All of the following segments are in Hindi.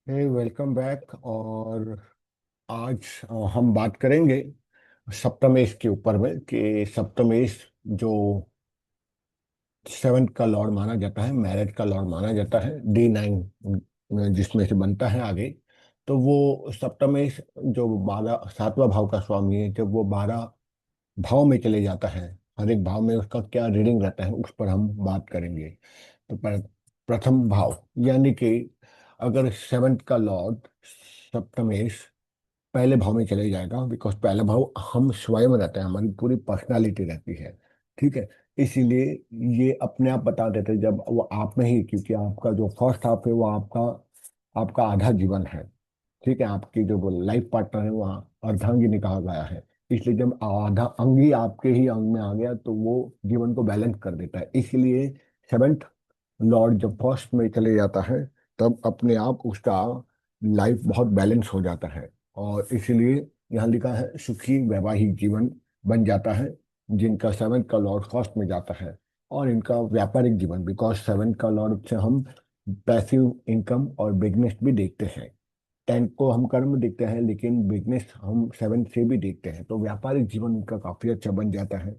हे वेलकम बैक। और आज हम बात करेंगे सप्तमेश के ऊपर में कि सप्तमेश जो सेवंथ का लॉर्ड माना जाता है, मैरिज का लॉर्ड माना जाता है, D9 जिसमें से बनता है आगे। तो वो सप्तमेश जो 12 सातवां भाव का स्वामी है, जब वो 12 भाव में चले जाता है, हर एक भाव में उसका क्या रीडिंग रहता है उस पर हम बात करेंगे। तो प्रथम भाव यानी कि अगर सेवंथ का लॉर्ड सप्तमेश पहले भाव में चले जाएगा, बिकॉज पहला भाव हम स्वयं रहते हैं, हमारी पूरी पर्सनालिटी रहती है। ठीक है। इसीलिए ये अपने आप बता देते हैं जब वो आप में ही, क्योंकि आपका जो फर्स्ट हाफ है वो आपका आपका आधा जीवन है। ठीक है। आपकी जो लाइफ पार्टनर है वहाँ अर्धांगिनी कहा गया है। इसलिए जब आधा अंग ही आपके ही अंग में आ गया तो वो जीवन को बैलेंस कर देता है। इसलिए सेवेंथ लॉर्ड जब फर्स्ट में चले जाता है तब अपने आप उसका लाइफ बहुत बैलेंस हो जाता है। और इसीलिए यहाँ लिखा है सुखी वैवाहिक जीवन बन जाता है जिनका सेवेंथ का लॉर्ड फर्स्ट में जाता है। और इनका व्यापारिक जीवन, बिकॉज सेवेंथ का लॉर्ड से हम पैसिव इनकम और बिजनेस भी देखते हैं। टेंथ को हम कर्म देखते हैं लेकिन बिजनेस हम सेवेंथ से भी देखते हैं, तो व्यापारिक जीवन इनका काफी अच्छा बन जाता है।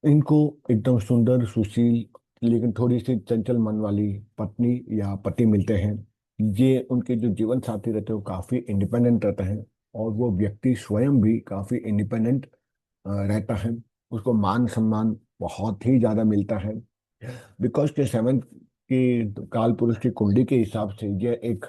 इनको एकदम सुंदर सुशील लेकिन थोड़ी सी चंचल मन वाली पत्नी या पति मिलते हैं। ये उनके जो जीवन साथी रहते हैं वो काफी इंडिपेंडेंट रहते हैं। और वो व्यक्ति स्वयं भी काफी इंडिपेंडेंट रहता है। उसको मान सम्मान बहुत ही ज्यादा मिलता है, बिकॉज के सेवंथ की काल पुरुष की कुंडली के हिसाब से ये एक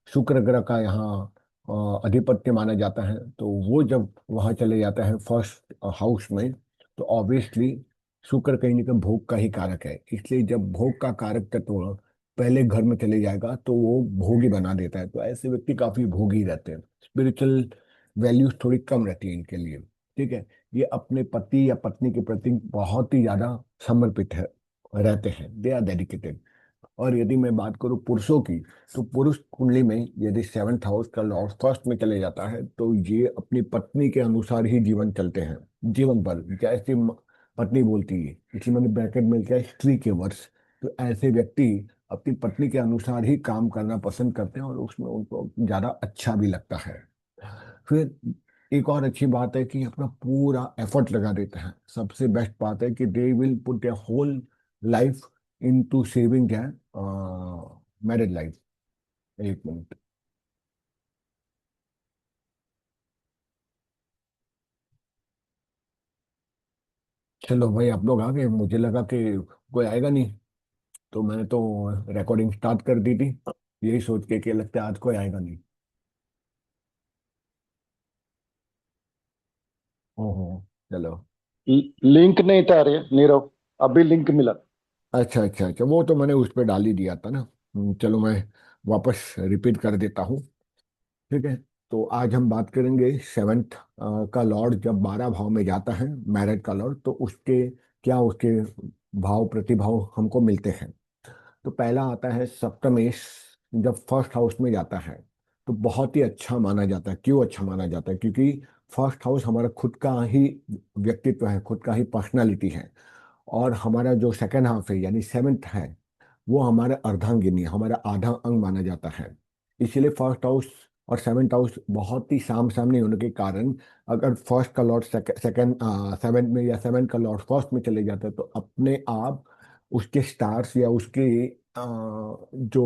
शुक्र ग्रह का यहाँ अधिपत्य माना जाता है। तो वो जब वहाँ चले जाता है फर्स्ट हाउस में, तो ऑब्वियसली शुक्र कहीं ना कहीं भोग का ही कारक है। इसलिए जब भोग का कारक तत्व पहले घर में चले जाएगा तो वो भोगी बना देता है। तो ऐसे व्यक्ति काफी भोगी रहते हैं। स्पिरिचुअल वैल्यूज थोड़ी कम रहती है इनके लिए। ठीक है। ये अपने पति या पत्नी के प्रति बहुत ही ज्यादा समर्पित है रहते हैं, दे आर डेडिकेटेड। और यदि मैं बात करूं पुरुषों की, तो पुरुष कुंडली में यदि सेवंथ हाउस का लॉर्ड फर्स्ट में चले जाता है तो ये अपनी पत्नी के अनुसार ही जीवन चलते हैं। जीवन भर जैसे पत्नी बोलती है, इसलिए मैंने ब्रैकेट में लिखा है स्त्री के वर्ष। तो ऐसे व्यक्ति अपनी पत्नी के अनुसार ही काम करना पसंद करते हैं और उसमें उनको ज्यादा अच्छा भी लगता है। फिर एक और अच्छी बात है कि अपना पूरा एफर्ट लगा देते हैं। सबसे बेस्ट बात है कि they will put their whole life into saving their married life. एक मिनट। चलो भाई, आप लोग आ गए, मुझे लगा कि कोई आएगा नहीं, तो मैंने तो रिकॉर्डिंग स्टार्ट कर दी थी यही सोच के लगता है आज कोई आएगा नहीं। ओहो। चलो। लिंक नहीं था रे नीरव। अभी लिंक मिला। अच्छा अच्छा अच्छा, वो तो मैंने उस पर डाल ही दिया था ना। चलो मैं वापस रिपीट कर देता हूँ। ठीक है। तो आज हम बात करेंगे सेवेंथ का लॉर्ड जब 12 भाव में जाता है, मैरिड का लॉर्ड, तो उसके क्या उसके भाव प्रतिभाव हमको मिलते हैं। तो पहला आता है सप्तमेश। जब फर्स्ट हाउस में जाता है तो बहुत ही अच्छा माना जाता है। क्यों अच्छा माना जाता है? क्योंकि फर्स्ट हाउस हमारा खुद का ही व्यक्तित्व है, खुद का ही पर्सनालिटी है। और हमारा जो सेकंड हाफ है यानी सेवेंथ है, वो हमारा अर्धांगिनी, हमारा आधा अंग माना जाता है। इसीलिए फर्स्ट हाउस और सेवेंथ हाउस बहुत ही साम सामने होने के कारण अगर फर्स्ट का लॉर्ड सेकंड सेवेंथ में या सेवेंथ का लॉर्ड फर्स्ट में चले जाते हैं तो अपने आप उसके स्टार्स या उसके जो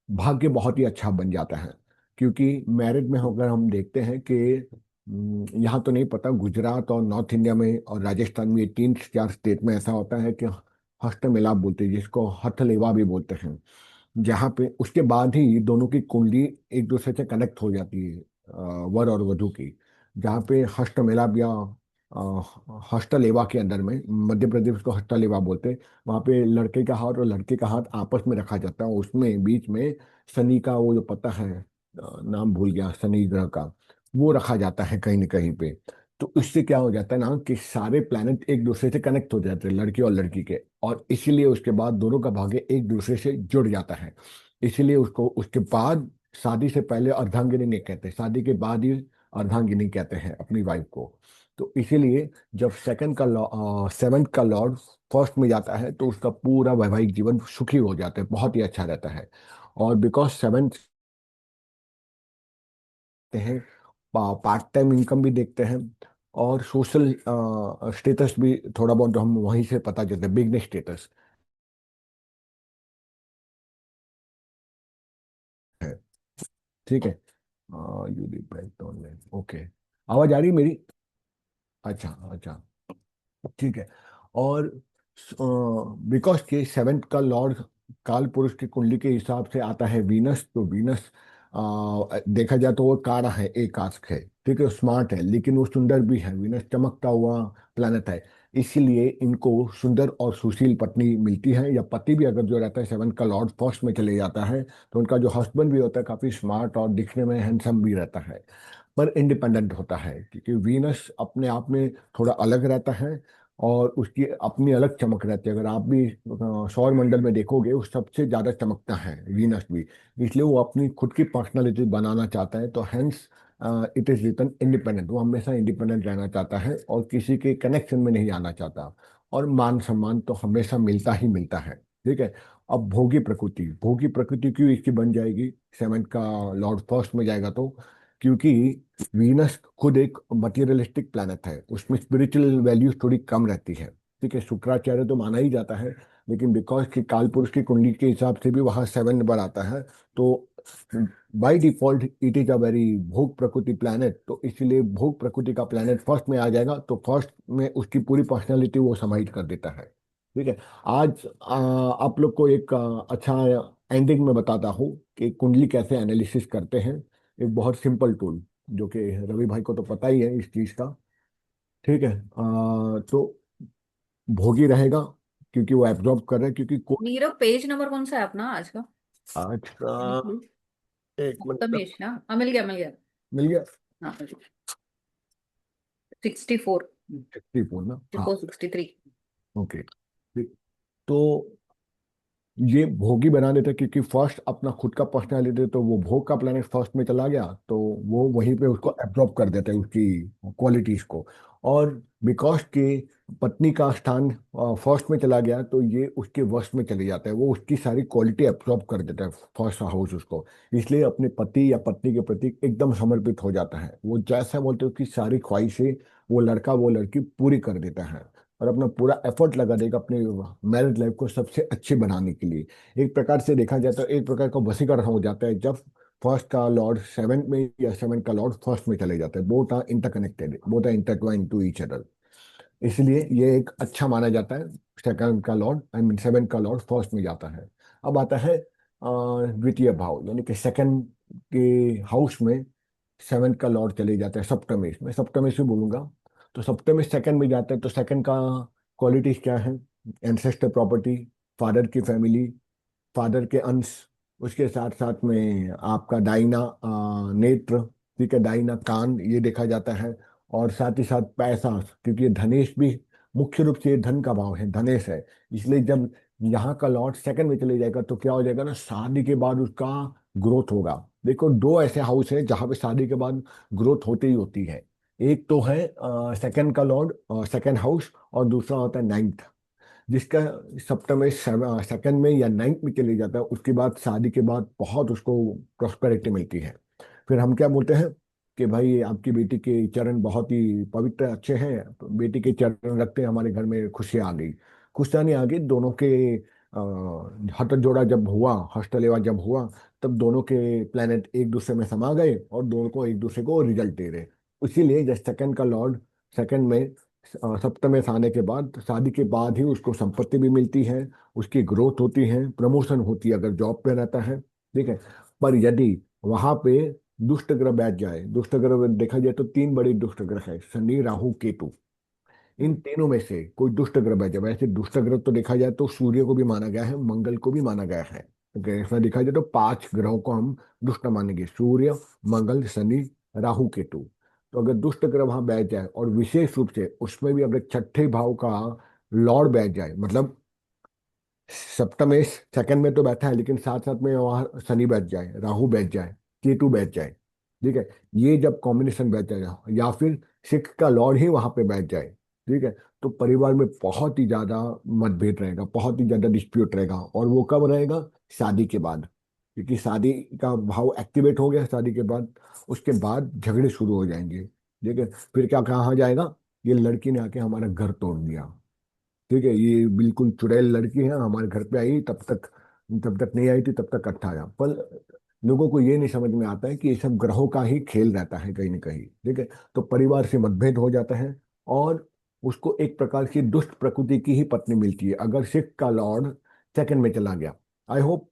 भाग्य बहुत ही अच्छा बन जाता है। क्योंकि मैरिज में होकर हम देखते हैं कि यहाँ तो नहीं पता, गुजरात और नॉर्थ इंडिया में और राजस्थान में, ये तीन चार स्टेट में ऐसा होता है कि हस्त मिलाप बोलते हैं, जिसको हथलेवा भी बोलते हैं। जहाँ पे उसके बाद ही दोनों की कुंडली एक दूसरे से कनेक्ट हो जाती है, वर और वधू की। जहाँ पे हस्त मिलाप या हस्तलेवा के अंदर में, मध्य प्रदेश को हस्तलेवा बोलते हैं, वहाँ पे लड़के का हाथ और लड़के का हाथ आपस में रखा जाता है। उसमें बीच में शनि का वो जो पता है, नाम भूल गया, शनि ग्रह का, वो रखा जाता है कहीं न कहीं पे। तो इससे क्या हो जाता है ना कि सारे प्लैनेट एक दूसरे से कनेक्ट हो जाते हैं, लड़की और लड़की के। और इसीलिए उसके बाद दोनों का भाग्य एक दूसरे से जुड़ जाता है। इसीलिए उसको उसके बाद शादी से पहले अर्धांगिनी नहीं कहते, शादी के बाद ही अर्धांगिनी कहते हैं अपनी वाइफ को। तो इसीलिए जब सेकंड का सेवंथ का लॉर्ड फर्स्ट में जाता है तो उसका पूरा वैवाहिक जीवन सुखी हो जाता है, बहुत ही अच्छा रहता है। और बिकॉज सेवंथ देखते हैं, पार्ट टाइम इनकम भी देखते हैं, और सोशल स्टेटस भी थोड़ा बहुत जो हम वहीं से पता चलता है, बिजनेस स्टेटस है। ठीक है। You depend online, okay. आवाज आ रही है मेरी? अच्छा अच्छा। ठीक है। और बिकॉज के सेवेंथ का लॉर्ड काल पुरुष की कुंडली के हिसाब से आता है वीनस, तो वीनस देखा जाए तो वो कारा है, एक आस्क है। ठीक है, स्मार्ट है, लेकिन वो सुंदर भी है। वीनस चमकता हुआ प्लैनेट है, इसीलिए इनको सुंदर और सुशील पत्नी मिलती है, या पति भी अगर जो रहता है सेवन का लॉर्ड फर्स्ट में चले जाता है, तो उनका जो हस्बैंड भी होता है काफी स्मार्ट और दिखने में हैंडसम भी रहता है, पर इंडिपेंडेंट होता है, क्योंकि वीनस अपने आप में थोड़ा अलग रहता है और उसकी अपनी अलग चमक रहती है। अगर आप भी सौर मंडल में देखोगे, वो सबसे ज्यादा चमकता है वीनस भी, इसलिए वो अपनी खुद की पर्सनालिटी बनाना चाहता है। तो hence it is written independent, वो हमेशा इंडिपेंडेंट रहना चाहता है और किसी के कनेक्शन में नहीं आना चाहता। और मान सम्मान तो हमेशा मिलता ही मिलता है। ठीक है। अब भोगी प्रकृति, भोगी प्रकृति क्यों इसकी बन जाएगी, सेवन का लॉर्ड फर्स्ट में जाएगा तो? क्योंकि वीनस खुद एक मटेरियलिस्टिक प्लैनेट है, उसमें स्पिरिचुअल वैल्यूज थोड़ी कम रहती है। ठीक है, शुक्राचार्य तो माना ही जाता है, लेकिन बिकॉज की काल पुरुष की कुंडली के हिसाब से भी वहाँ 7 नंबर आता है, तो by default it is a very भोग प्रकृति प्लैनेट, तो इसलिए भोग प्रकृति का प्लैनेट फर्स्ट में आ जाएगा, तो फर्स्ट में उसकी पूरी पर्सनैलिटी वो समाहित कर देता है। ठीक है। आज आप लोग को एक अच्छा एंडिंग में बताता हूँ कि कुंडली कैसे एनालिसिस करते हैं। एक बहुत सिंपल टूल, जो कि रवि भाई को तो पता ही है इस चीज का। ठीक है। तो भोगी रहेगा, क्योंकि वो एब्जॉर्ब कर रहा है, क्योंकि नीरव, पेज नंबर कौन सा है अपना आज का? आज का एक मिनट। सप्तमेश ना? हाँ, मिल गया मिल गया। मिल गया। हाँ, 64। 64 ना, हाँ। 63। ओके। ठीक। तो ये भोगी बना देता है, क्योंकि फर्स्ट अपना खुद का पर्सनैलिटी, तो वो भोग का प्लेनेट फर्स्ट में चला गया, तो वो वहीं पे उसको एब्जॉर्ब कर देता है, उसकी क्वालिटीज को। और बिकॉज के पत्नी का स्थान फर्स्ट में चला गया, तो ये उसके वश में चले जाता है, वो उसकी सारी क्वालिटी एब्जॉर्ब कर देता है फर्स्ट हाउस उसको। इसलिए अपने पति या पत्नी के प्रति एकदम समर्पित हो जाता है, वो जैसा बोलते हो कि सारी ख्वाहिशें वो लड़का वो लड़की पूरी कर देता है, और अपना पूरा एफर्ट लगा देगा अपने मैरिज लाइफ को सबसे अच्छी बनाने के लिए। एक प्रकार से देखा जाए तो एक प्रकार का वशीकरण हो जाता है, जब फर्स्ट का लॉर्ड सेवन में या सेवन का लॉर्ड फर्स्ट में चले जाते हैं। Both are interconnected, both are intertwined to each other, इसलिए ये एक अच्छा माना जाता है। सेकंड का लॉर्ड, आई मीन सेवन का लॉर्ड फर्स्ट में जाता है। अब आता है द्वितीय भाव, यानी कि सेकंड के हाउस में सेवन का लॉर्ड चले जाता है, सप्तमेश में, सप्तमेश भी बोलूंगा। तो सप्तमेश सेकंड में जाता है, तो सेकंड का क्वालिटीज क्या है? एंसेस्टर प्रॉपर्टी, फादर की फैमिली, फादर के अंश, उसके साथ साथ में आपका दाहिना नेत्र, ठीक है, दाहिना कान, ये देखा जाता है। और साथ ही साथ पैसा, क्योंकि ये धनेश भी मुख्य रूप से ये धन का भाव है, धनेश है। इसलिए जब यहाँ का लॉर्ड सेकंड में चले जाएगा, तो क्या हो जाएगा ना, शादी के बाद उसका ग्रोथ होगा। देखो, दो ऐसे हाउस हैं जहाँ पे शादी के बाद ग्रोथ होती ही होती है। एक तो है सेकंड का लॉर्ड, सेकंड हाउस, और दूसरा होता है नाइन्थ, जिसका सप्तम सेकंड में या नाइन्थ में चले जाता है, उसके बाद शादी के बाद बहुत उसको प्रॉस्पेरिटी मिलती है। फिर हम क्या बोलते हैं कि भाई आपकी बेटी के चरण बहुत ही पवित्र अच्छे हैं, तो बेटी के चरण रखते हैं, हमारे घर में खुशियाँ आ गई। खुशियाँ नहीं आ गई, दोनों के हथ जोड़ा जब हुआ, हस्तलेवा जब हुआ, तब दोनों के प्लेनेट एक दूसरे में समा गए और दोनों को एक दूसरे को रिजल्ट दे रहे। इसीलिए जब सेकंड का लॉर्ड सेकंड में सप्तम में आने के बाद, शादी के बाद ही उसको संपत्ति भी मिलती है, उसकी ग्रोथ होती है, प्रमोशन होती है अगर जॉब पे रहता है। ठीक है। पर यदि वहां पे दुष्ट ग्रह बैठ जाए, दुष्ट ग्रह देखा जाए तो तीन बड़ी दुष्ट ग्रह है, शनि राहु केतु, इन तीनों में से कोई दुष्ट ग्रह बैठ जाए। वैसे दुष्ट ग्रह तो देखा जाए तो सूर्य को भी माना गया है, मंगल को भी माना गया है। तो ऐसा देखा जाए तो पांच ग्रहों को हम दुष्ट मानेंगे, सूर्य, मंगल, शनि, राहु, केतु। तो अगर दुष्ट ग्रह वहां बैठ जाए, और विशेष रूप से उसमें भी अगर छठे भाव का लॉर्ड बैठ जाए, मतलब सप्तमेश सेकंड में तो बैठा है, लेकिन साथ साथ में वहां शनि बैठ जाए, राहु बैठ जाए, केतु बैठ जाए, ठीक है, ये जब कॉम्बिनेशन बैठ जाएगा, या फिर सिक्स का लॉर्ड ही वहां पे बैठ जाए, ठीक है, तो परिवार में बहुत ही ज्यादा मतभेद रहेगा, बहुत ही ज्यादा डिस्प्यूट रहेगा, और वो कब रहेगा? शादी के बाद। क्योंकि शादी का भाव एक्टिवेट हो गया शादी के बाद, उसके बाद झगड़े शुरू हो जाएंगे। ठीक है, फिर क्या कहा जाएगा, ये लड़की ने आके हमारा घर तोड़ दिया। ठीक है, ये बिल्कुल चुड़ैल लड़की है, हमारे घर पे आई, तब तक नहीं आई थी, तब तक अच्छा आया। पर लोगों को ये नहीं समझ में आता है कि ये सब ग्रहों का ही खेल रहता है कहीं ना कहीं। ठीक है, तो परिवार से मतभेद हो जाता है, और उसको एक प्रकार की दुष्ट प्रकृति की ही पत्नी मिलती है अगर सिख का लॉर्ड सेकंड में चला गया। आई होप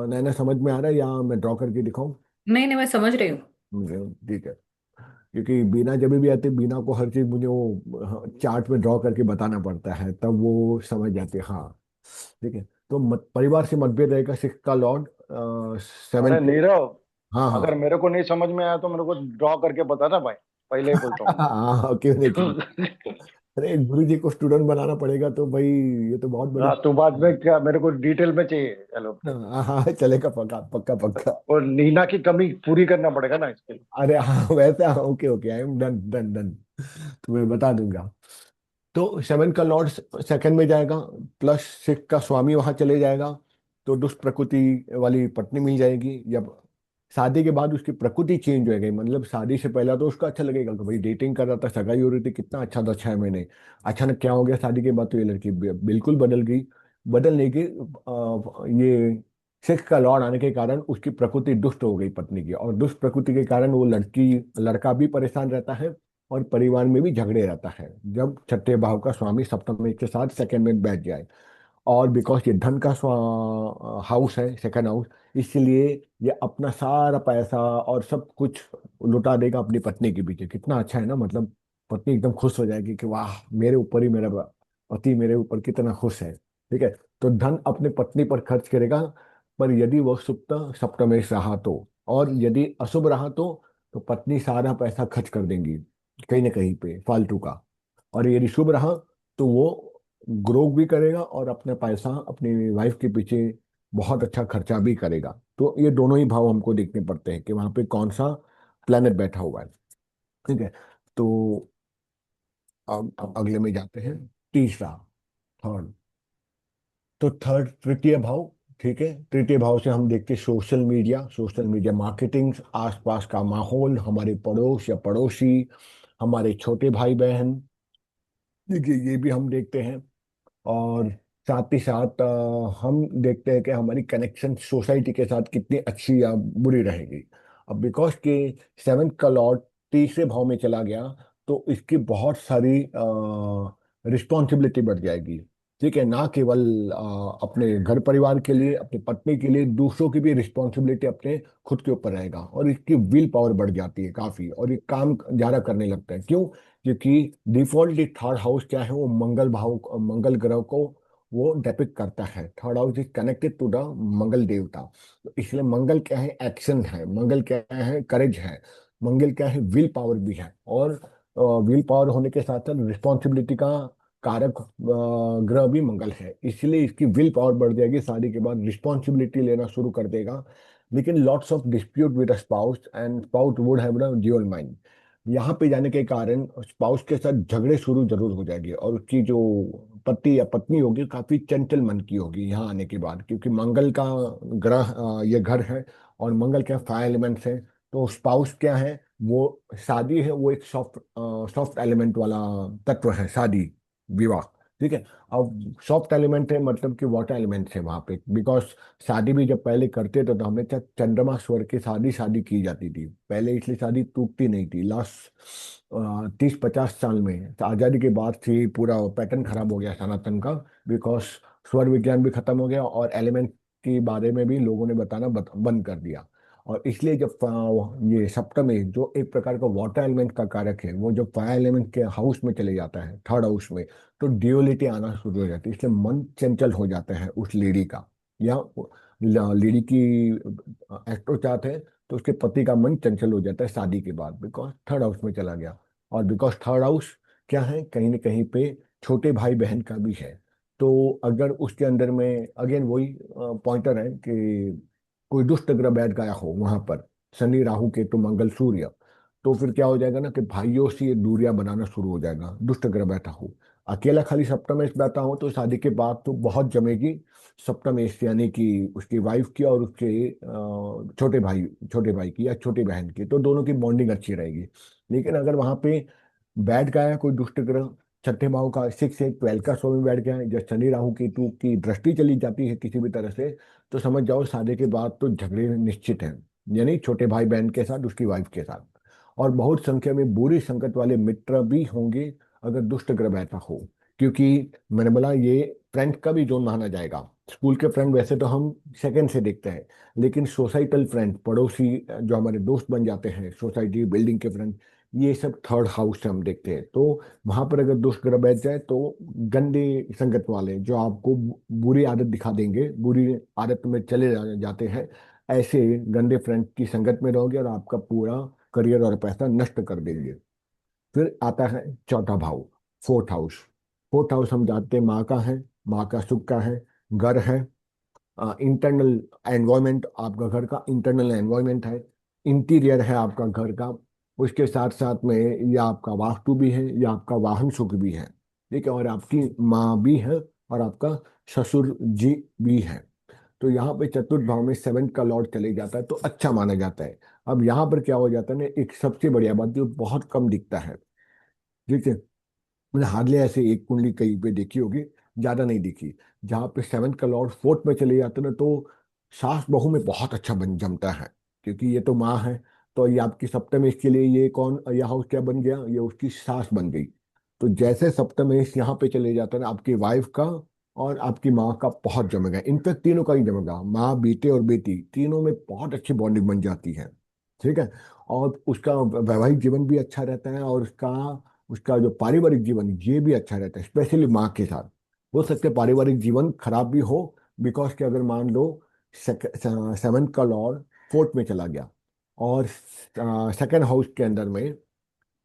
नैना समझ में आ रहा है, या मैं ड्रॉ करके दिखाऊं? नहीं नहीं, मैं समझ रही हूँ। ठीक है, क्योंकि बीना जब भी आती, बीना को हर चीज मुझे वो चार्ट में ड्रॉ करके बताना पड़ता है, तब वो समझ जाते हैं। हाँ, ठीक है। तो परिवार से मतभेद रहेगा, सिक्स का लॉर्ड सेवन अरे पे। नीरव, हाँ हाँ। अगर मेरे को नहीं समझ में आया तो मेरे को ड्रॉ करके बता ना भाई, पहले ही बोलता हूँ हाँ, क्यों नहीं क्यों नहीं। मैं। अरे गुरु जी को स्टूडेंट बनाना पड़ेगा तो भाई, ये तो बहुत बड़ी। हाँ, तो बाद में क्या मेरे को डिटेल में चाहिए। चलो, हाँ हाँ, चलेगा, पक्का पक्का पक्का। और नीना की कमी पूरी करना पड़ेगा ना इसके लिए। अरे हाँ, वैसे हाँ, okay okay, I am done done done. तो मैं बता दूंगा। तो सेवन का लॉर्ड सेकंड में जाएगा, प्लस सिक्स का स्वामी वहां चले जाएगा, तो दुष्ट प्रकृति वाली पत्नी मिल जाएगी। जब शादी के बाद उसकी प्रकृति चेंज हो गई, मतलब शादी से पहले तो उसको अच्छा लगेगा कि भाई डेटिंग कर रहा था, सगाई हो रही थी, कितना अच्छा था 6 महीने। अचानक क्या हो गया, शादी के बाद तो ये लड़की बिल्कुल बदल गई। बदलने की ये सिक्स का लॉर्ड आने के कारण उसकी प्रकृति दुष्ट हो गई पत्नी की, और दुष्ट प्रकृति के कारण वो लड़की लड़का भी परेशान रहता है, और परिवार में भी झगड़े रहता है जब छठे भाव का स्वामी सप्तम के साथ सेकंड में बैठ जाए। और बिकॉज ये धन का हाउस है, सेकंड हाउस, इसलिए ये अपना सारा पैसा और सब कुछ लुटा देगा अपनी पत्नी के पीछे। कितना अच्छा है ना, मतलब पत्नी एकदम खुश हो जाएगी कि वाह, मेरे ऊपर ही मेरा पति मेरे ऊपर कितना खुश है। ठीक है, तो धन अपनी पत्नी पर खर्च करेगा, पर यदि वह सुप्त सप्तमेश रहा तो, और यदि अशुभ रहा तो पत्नी सारा पैसा खर्च कर देंगी कहीं ना कहीं पे फालतू का। और यदि शुभ रहा तो वो ग्रो भी करेगा, और अपना पैसा अपनी वाइफ के पीछे बहुत अच्छा खर्चा भी करेगा। तो ये दोनों ही भाव हमको देखने पड़ते हैं कि वहां पे कौन सा प्लेनेट बैठा हुआ है। ठीक है, तो अब अगले में जाते हैं, तीसरा, थर्ड। तो थर्ड तृतीय भाव। ठीक है, तृतीय भाव से हम देखते हैं सोशल मीडिया मार्केटिंग, आसपास का माहौल, हमारे पड़ोस या पड़ोसी, हमारे छोटे भाई बहन, देखिए ये भी हम देखते हैं। और साथ ही साथ हम देखते हैं कि हमारी कनेक्शन सोसाइटी के साथ कितनी अच्छी या बुरी रहेगी। अब बिकॉज के सेवन्थ का लॉर्ड तीसरे भाव में चला गया, तो इसकी बहुत सारी रिस्पॉन्सिबिलिटी बढ़ जाएगी। ठीक है, ना केवल अपने घर परिवार के लिए, अपनी पत्नी के लिए, दूसरों की भी रिस्पॉन्सिबिलिटी अपने खुद के ऊपर रहेगा, और इसकी विल पावर बढ़ जाती है काफी, और ये काम ज्यादा करने लगता है। क्यों? क्योंकि डिफॉल्टली थर्ड हाउस क्या है, वो मंगल भाव, मंगल ग्रह को वो डेपिक्ट करता है। Third house is connected to the Mangal देवता। तो इसलिए मंगल क्या है, एक्शन है। मंगल क्या है, करेज है। मंगल क्या है, विल पावर भी है। और विल पावर होने के साथ साथ रिस्पॉन्सिबिलिटी का कारक ग्रह भी मंगल है, इसलिए इसकी विल पावर बढ़ जाएगी, शादी के बाद रिस्पॉन्सिबिलिटी लेना शुरू कर देगा। लेकिन lots of dispute with spouse, and spouse would have dual mind. यहाँ पे जाने के कारण स्पाउस के साथ झगड़े शुरू जरूर हो जाएंगे, और उसकी जो पति या पत्नी होगी काफी चंचल मन की होगी यहाँ आने के बाद, क्योंकि मंगल का ग्रह ये घर है, और मंगल क्या फायर एलिमेंट्स है। तो स्पाउस क्या है, वो शादी है, वो एक सॉफ्ट एलिमेंट वाला तत्व है, शादी, विवाह। ठीक है, अब सॉफ्ट एलिमेंट है मतलब कि वाटर एलिमेंट है वहां पे, बिकॉज शादी भी जब पहले करते थे तो हमेशा चंद्रमा स्वर के शादी शादी की जाती थी पहले, इसलिए शादी टूटती नहीं थी। लास्ट 30-50 साल में, तो आजादी के बाद से ही पूरा पैटर्न खराब हो गया सनातन का, बिकॉज स्वर विज्ञान भी खत्म हो गया, और एलिमेंट के बारे में भी लोगों ने बताना बंद कर दिया। और इसलिए जब ये सप्तमी जो एक प्रकार का वाटर एलिमेंट का कारक है, वो जब फायर एलिमेंट के हाउस में चले जाता है, थर्ड हाउस में, तो ड्यूअलिटी आना शुरू हो जाती है, इसलिए मन चंचल हो जाता है उस लेडी का, या लेडी की एस्ट्रो चार्ट है, तो उसके पति का मन चंचल हो जाता है शादी के बाद, बिकॉज थर्ड हाउस में चला गया। और बिकॉज थर्ड हाउस क्या है, कहीं ना कहीं पे छोटे भाई बहन का भी है। तो अगर उसके अंदर में अगेन वही पॉइंटर है कि कोई दुष्ट ग्रह बैठ गया हो वहां पर, शनि राहु केतु मंगल सूर्य, तो फिर क्या हो जाएगा ना कि भाइयों से ये दूरियां बनाना शुरू हो जाएगा, दुष्ट ग्रह बैठा हो। अकेला खाली सप्तमेश बैठा हूँ तो शादी के बाद तो बहुत जमेगी सप्तमेश, यानी कि उसकी वाइफ की और उसके छोटे भाई की या छोटी बहन की, तो दोनों की बॉन्डिंग अच्छी रहेगी। लेकिन अगर वहां पे बैठ गया है कोई दुष्ट ग्रह, छठे भाव का 6 8 12 का स्वामी बैठ गया है, जब शनि राहु केतु की दृष्टि चली जाती है किसी भी तरह से, तो समझ जाओ शादी के बाद तो झगड़े निश्चित हैं। यानी छोटे भाई बहन के साथ, उसकी वाइफ के साथ। और बहुत संख्या में बुरी संगत वाले मित्र भी होंगे अगर दुष्ट ग्रह बैठा हो। क्योंकि मैंने बोला ये फ्रेंड का भी जोन माना जाएगा। स्कूल के फ्रेंड वैसे तो हम सेकंड से देखते हैं, लेकिन सोसाइटल फ्रेंड, पड़ोसी जो हमारे दोस्त बन जाते हैं, सोसाइटी बिल्डिंग के फ्रेंड, ये सब थर्ड हाउस से हम देखते हैं। तो वहां पर अगर दुष्ट ग्रह बैठ जाए तो गंदे संगत वाले जो आपको बुरी आदत दिखा देंगे, बुरी आदत में चले जाते हैं, ऐसे गंदे फ्रेंड की संगत में रहोगे और आपका पूरा करियर और पैसा नष्ट कर देंगे। फिर आता है चौथा भाव, फोर्थ हाउस। फोर्थ हाउस हम जानते हैं माँ का है, माँ का सुख का है, घर है, इंटरनल एनवायरनमेंट, आपका घर का इंटरनल एनवायरनमेंट है, इंटीरियर है आपका घर का। उसके साथ साथ में ये आपका वास्तु भी है, ये आपका वाहन सुख भी है। ठीक है, और आपकी माँ भी है, और आपका ससुर जी भी है। तो यहाँ पे चतुर्थ भाव में सेवंथ का लॉर्ड चले जाता है तो अच्छा माना जाता है। अब यहाँ पर क्या हो जाता है ना, एक सबसे बढ़िया बात जो बहुत कम दिखता है, ठीक है, मैंने हार्डली ऐसे एक कुंडली कहीं पे देखी होगी, ज्यादा नहीं दिखी, जहाँ पे सेवंथ का लॉर्ड फोर्थ में चले जाते हैं ना, तो सास बहू में बहुत अच्छा बन जमता है। क्योंकि ये तो माँ है, तो ये आपकी सप्तमेश के लिए ये कौन, यह हाउस क्या बन गया, ये उसकी सास बन गई। तो जैसे सप्तमेश यहाँ पे चले जाता है ना, आपकी वाइफ का और आपकी माँ का बहुत जमेगा, इनफैक्ट तीनों का ही जमेगा, माँ बेटे और बेटी तीनों में बहुत अच्छी बॉन्डिंग बन जाती है। ठीक है, और उसका वैवाहिक जीवन भी अच्छा रहता है, और उसका उसका जो पारिवारिक जीवन ये भी अच्छा रहता है, स्पेशली माँ के साथ। हो सकता है पारिवारिक जीवन खराब भी हो, बिकॉज कि अगर मान लो सेवन्थ का लॉर्ड फोर्थ में चला गया और सेकंड हाउस के अंदर में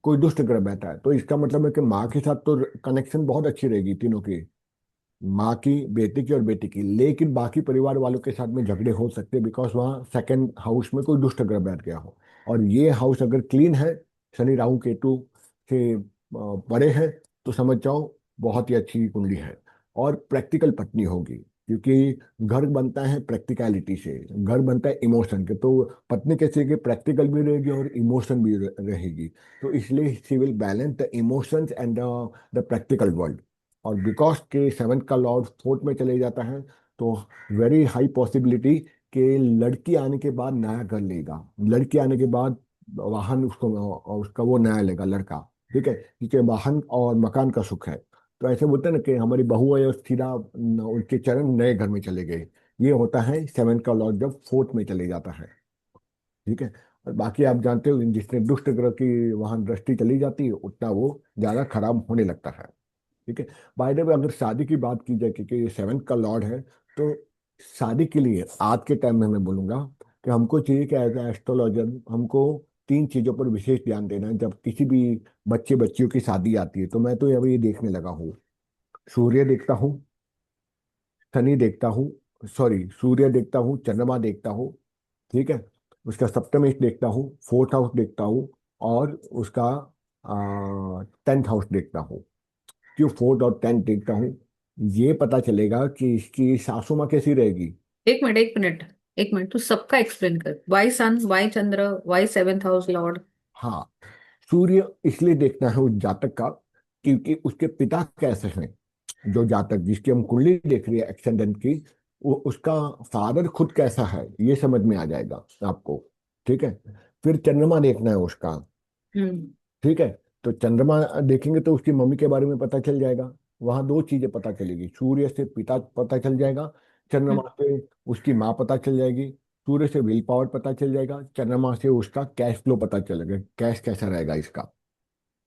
कोई दुष्ट ग्रह बैठा है, तो इसका मतलब है कि माँ के साथ तो कनेक्शन बहुत अच्छी रहेगी तीनों की, माँ की, बेटे की और बेटी की। लेकिन बाकी परिवार वालों के साथ में झगड़े हो सकते हैं, बिकॉज वहाँ सेकंड हाउस में कोई दुष्ट ग्रह बैठ गया हो। और ये हाउस अगर क्लीन है, शनि राहु केतु से बड़े हैं, तो समझ जाओ बहुत ही अच्छी कुंडली है। और प्रैक्टिकल पत्नी होगी, क्योंकि घर बनता है प्रैक्टिकलिटी से, घर बनता है इमोशन के, तो पत्नी कैसे कि प्रैक्टिकल भी रहेगी और इमोशन भी रहेगी। तो इसलिए she will balance the emotions and the practical world. और बिकॉज के सेवन्थ का लॉर्ड फोर्थ में चले जाता है, तो वेरी हाई पॉसिबिलिटी कि लड़की आने के बाद नया घर लेगा, लड़की आने के बाद वाहन उसको, उसका वो नया लेगा लड़का। ठीक है, क्योंकि वाहन और मकान का सुख है। तो ऐसे बोलते हैं ना कि हमारी बहू है और सीधा उनके चरण नए घर में चले गए। ये होता है सेवन्थ का लॉर्ड जब फोर्थ में चले जाता है। ठीक है, और बाकी आप जानते हो जिसने दुष्ट ग्रह की वहां दृष्टि चली जाती है, उतना वो ज्यादा खराब होने लगता है। ठीक है, बाय द वे अगर शादी की बात की जाए, क्योंकि ये सेवन्थ का लॉर्ड है, तो शादी के लिए आज के टाइम में मैं बोलूंगा कि हमको चाहिए कि एज एस्ट्रोलॉजर हमको 3 चीजों पर विशेष ध्यान देना है जब किसी भी बच्चे बच्चियों की शादी आती है। तो मैं तो अभी ये देखने लगा हूँ, सूर्य देखता हूँ, शनि देखता हूँ, सॉरी सूर्य देखता हूँ, चंद्रमा देखता हूँ, ठीक है, उसका सप्तमेश देखता हूँ, फोर्थ हाउस देखता हूँ, और उसका 10th हाउस देखता हूँ। क्यों फोर्थ और 10th देखता हूँ, ये पता चलेगा कि इसकी सासू माँ कैसी रहेगी। एक मिनट एक मिनट, एक मिनट, तू सबका एक्सप्लेन कर, वाई सन, वाई चंद्र, वाई सेवेंथ हाउस लॉर्ड। हाँ, सूर्य इसलिए देखना है उस जातक का क्योंकि उसके पिता कैसे हैं। जो जातक जिसकी हम कुंडली देख रही है एक्सेंडेंट की, वो उसका फादर खुद कैसा है ये समझ में आ जाएगा आपको। ठीक है, फिर चंद्रमा देखना है उसका। हम्म। ठीक है, तो चंद्रमा देखेंगे तो उसकी मम्मी के बारे में पता चल जाएगा। वहां 2 चीजें पता चलेगी, सूर्य से पिता पता चल जाएगा, हम्म। चंद्रमा से उसकी माँ पता चल जाएगी। सूर्य से विल पावर पता चल जाएगा, चंद्रमा से उसका कैश फ्लो पता चलेगा, कैश कैसा रहेगा इसका।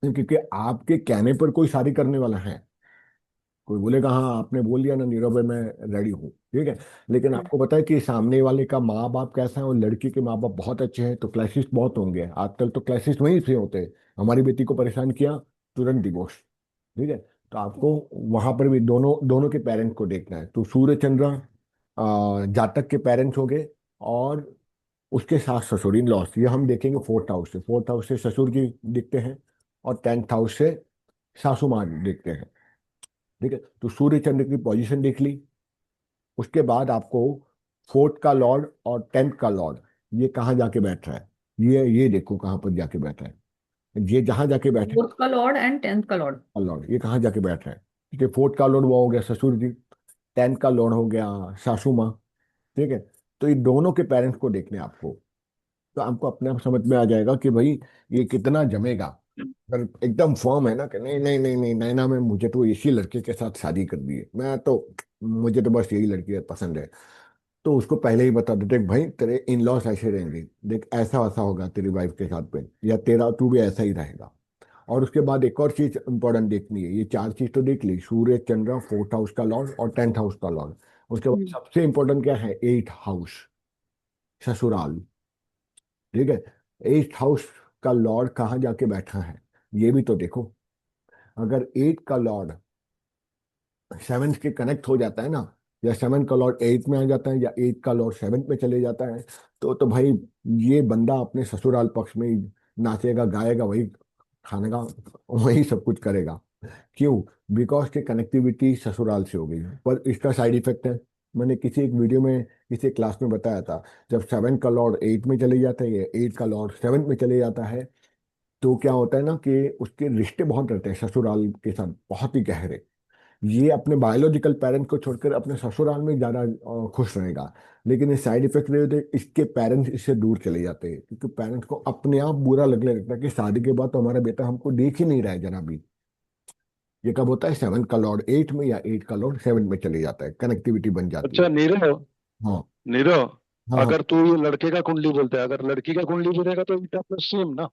क्योंकि आपके कहने पर कोई शादी करने वाला है, कोई बोलेगा हाँ आपने बोल दिया ना नीरव भाई मैं रेडी हूँ, ठीक है, लेकिन आपको पता है कि सामने वाले का माँ बाप कैसा है और लड़की के माँ बाप बहुत अच्छे हैं, तो क्लैशेस बहुत होंगे। आजकल तो क्लैशेस वहीं से होते हैं, हमारी बेटी को परेशान किया, तुरंत डिवोर्स। ठीक है, तो आपको वहां पर भी दोनों दोनों के पेरेंट्स को देखना है। तो सूर्य चंद्र जातक के पेरेंट्स हो गए, और उसके सास ससुर इन लॉस, ये हम देखेंगे फोर्थ हाउस से। फोर्थ हाउस से ससुर जी दिखते हैं, और 10th हाउस से सासू माँ दिखते हैं। ठीक है, तो सूर्य चंद्र की पोजीशन देख ली। उसके बाद आपको फोर्थ का लॉर्ड और टेंथ का लॉर्ड ये कहाँ जाके बैठ रहा है, ये देखो कहाँ पर जाके बैठा है। ये जहां जाके बैठे फोर्थ का लॉर्ड एंड टेंथ का लॉर्ड। लॉर्ड, ये कहाँ जाके बैठ रहा है। ठीक है, फोर्थ का लॉर्ड वो हो गया ससुर जी, टेंथ का लॉर्ड हो गया सासू माँ। ठीक है, तो ये दोनों के पेरेंट्स को देखने हैं आपको। तो आपको अपने आप समझ में आ जाएगा कि भाई ये कितना जमेगा। अगर एकदम फर्म है ना कि नहीं नहीं नहीं नहीं नैना में मुझे तो इसी लड़के के साथ शादी कर दी है, मैं तो मुझे तो बस यही लड़की पसंद है, तो उसको पहले ही बता दो, देख भाई तेरे इन लॉस ऐसे रहेंगे, देख ऐसा वैसा होगा तेरी वाइफ के साथ पे, या तेरा तू भी ऐसा ही रहेगा। और उसके बाद एक और चीज इंपॉर्टेंट देखनी है, ये चार चीज तो देख ली, सूर्य चंद्र फोर्थ हाउस का लॉर्ड और टेंथ हाउस का लॉर्ड। उसके बाद हम्म। सबसे इंपॉर्टेंट क्या है, एट हाउस, ससुराल। ठीक है, एट हाउस का लॉर्ड कहाँ जाके बैठा है ये भी तो देखो। अगर एट का लॉर्ड सेवेंथ के कनेक्ट हो जाता है ना, या सेवन का लॉर्ड एट में आ जाता है, या एट का लॉर्ड सेवेंथ में चले जाता है, तो भाई ये बंदा अपने ससुराल पक्ष में ही नाचेगा गाएगा, वही खानेगा, वही सब कुछ करेगा। क्यों? बिकॉज की कनेक्टिविटी ससुराल से हो गई। पर इसका साइड इफेक्ट है, मैंने किसी एक वीडियो में किसी क्लास में बताया था, जब सेवन का लॉर्ड एट में चले जाता है या एट का लॉर्ड सेवेंथ में चले जाता है, तो क्या होता है ना कि उसके रिश्ते बहुत रहते हैं ससुराल के साथ, बहुत ही गहरे। ये अपने बायोलॉजिकल पेरेंट्स को छोड़कर अपने ससुराल में ज्यादा खुश रहेगा। लेकिन इस साइड इफेक्ट ये होते हैं, इसके पेरेंट्स इससे दूर चले जाते हैं, क्योंकि पेरेंट्स को अपने आप बुरा लगने लगता है कि शादी के बाद तो हमारा बेटा हमको देख ही नहीं रहा है जरा भी। ये कब होता है, सेवन का लॉर्ड एट में या एट का लॉर्ड सेवन में चले जाता है, कनेक्टिविटी बन जाती है। अच्छा नीरव, हाँ नीरव, हाँ हाँ। अगर तू ये लड़के का कुंडली बोलता है, अगर लड़की का कुंडली बोलेगा तो इनका प्लस सेम ना।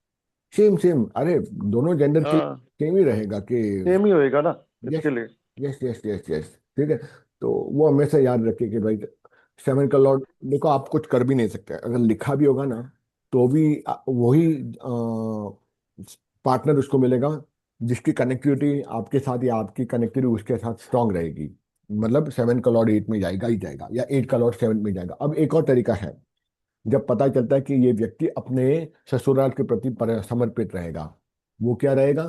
सेम सेम, अरे दोनों जेंडर के लिए हाँ, सेम ही रहेगा कि सेम ही होएगा ना यस इसके लिए। Yes yes yes yes. ठीक है, तो वो हमेशा याद रखिए कि भाई सेवन का लॉर्ड, देखो आप कुछ कर भी नहीं सकते, अगर लिखा भी होगा ना तो भी वही पार्टनर उसको मिलेगा जिसकी कनेक्टिविटी आपके साथ या आपकी कनेक्टिविटी उसके साथ स्ट्रांग रहेगी। मतलब सेवन का लॉर्ड एट में जाएगा ही जाएगा, या एट का लॉर्ड सेवन में जाएगा। अब एक और तरीका है, जब पता चलता है कि ये व्यक्ति अपने ससुराल के प्रति समर्पित रहेगा, वो क्या रहेगा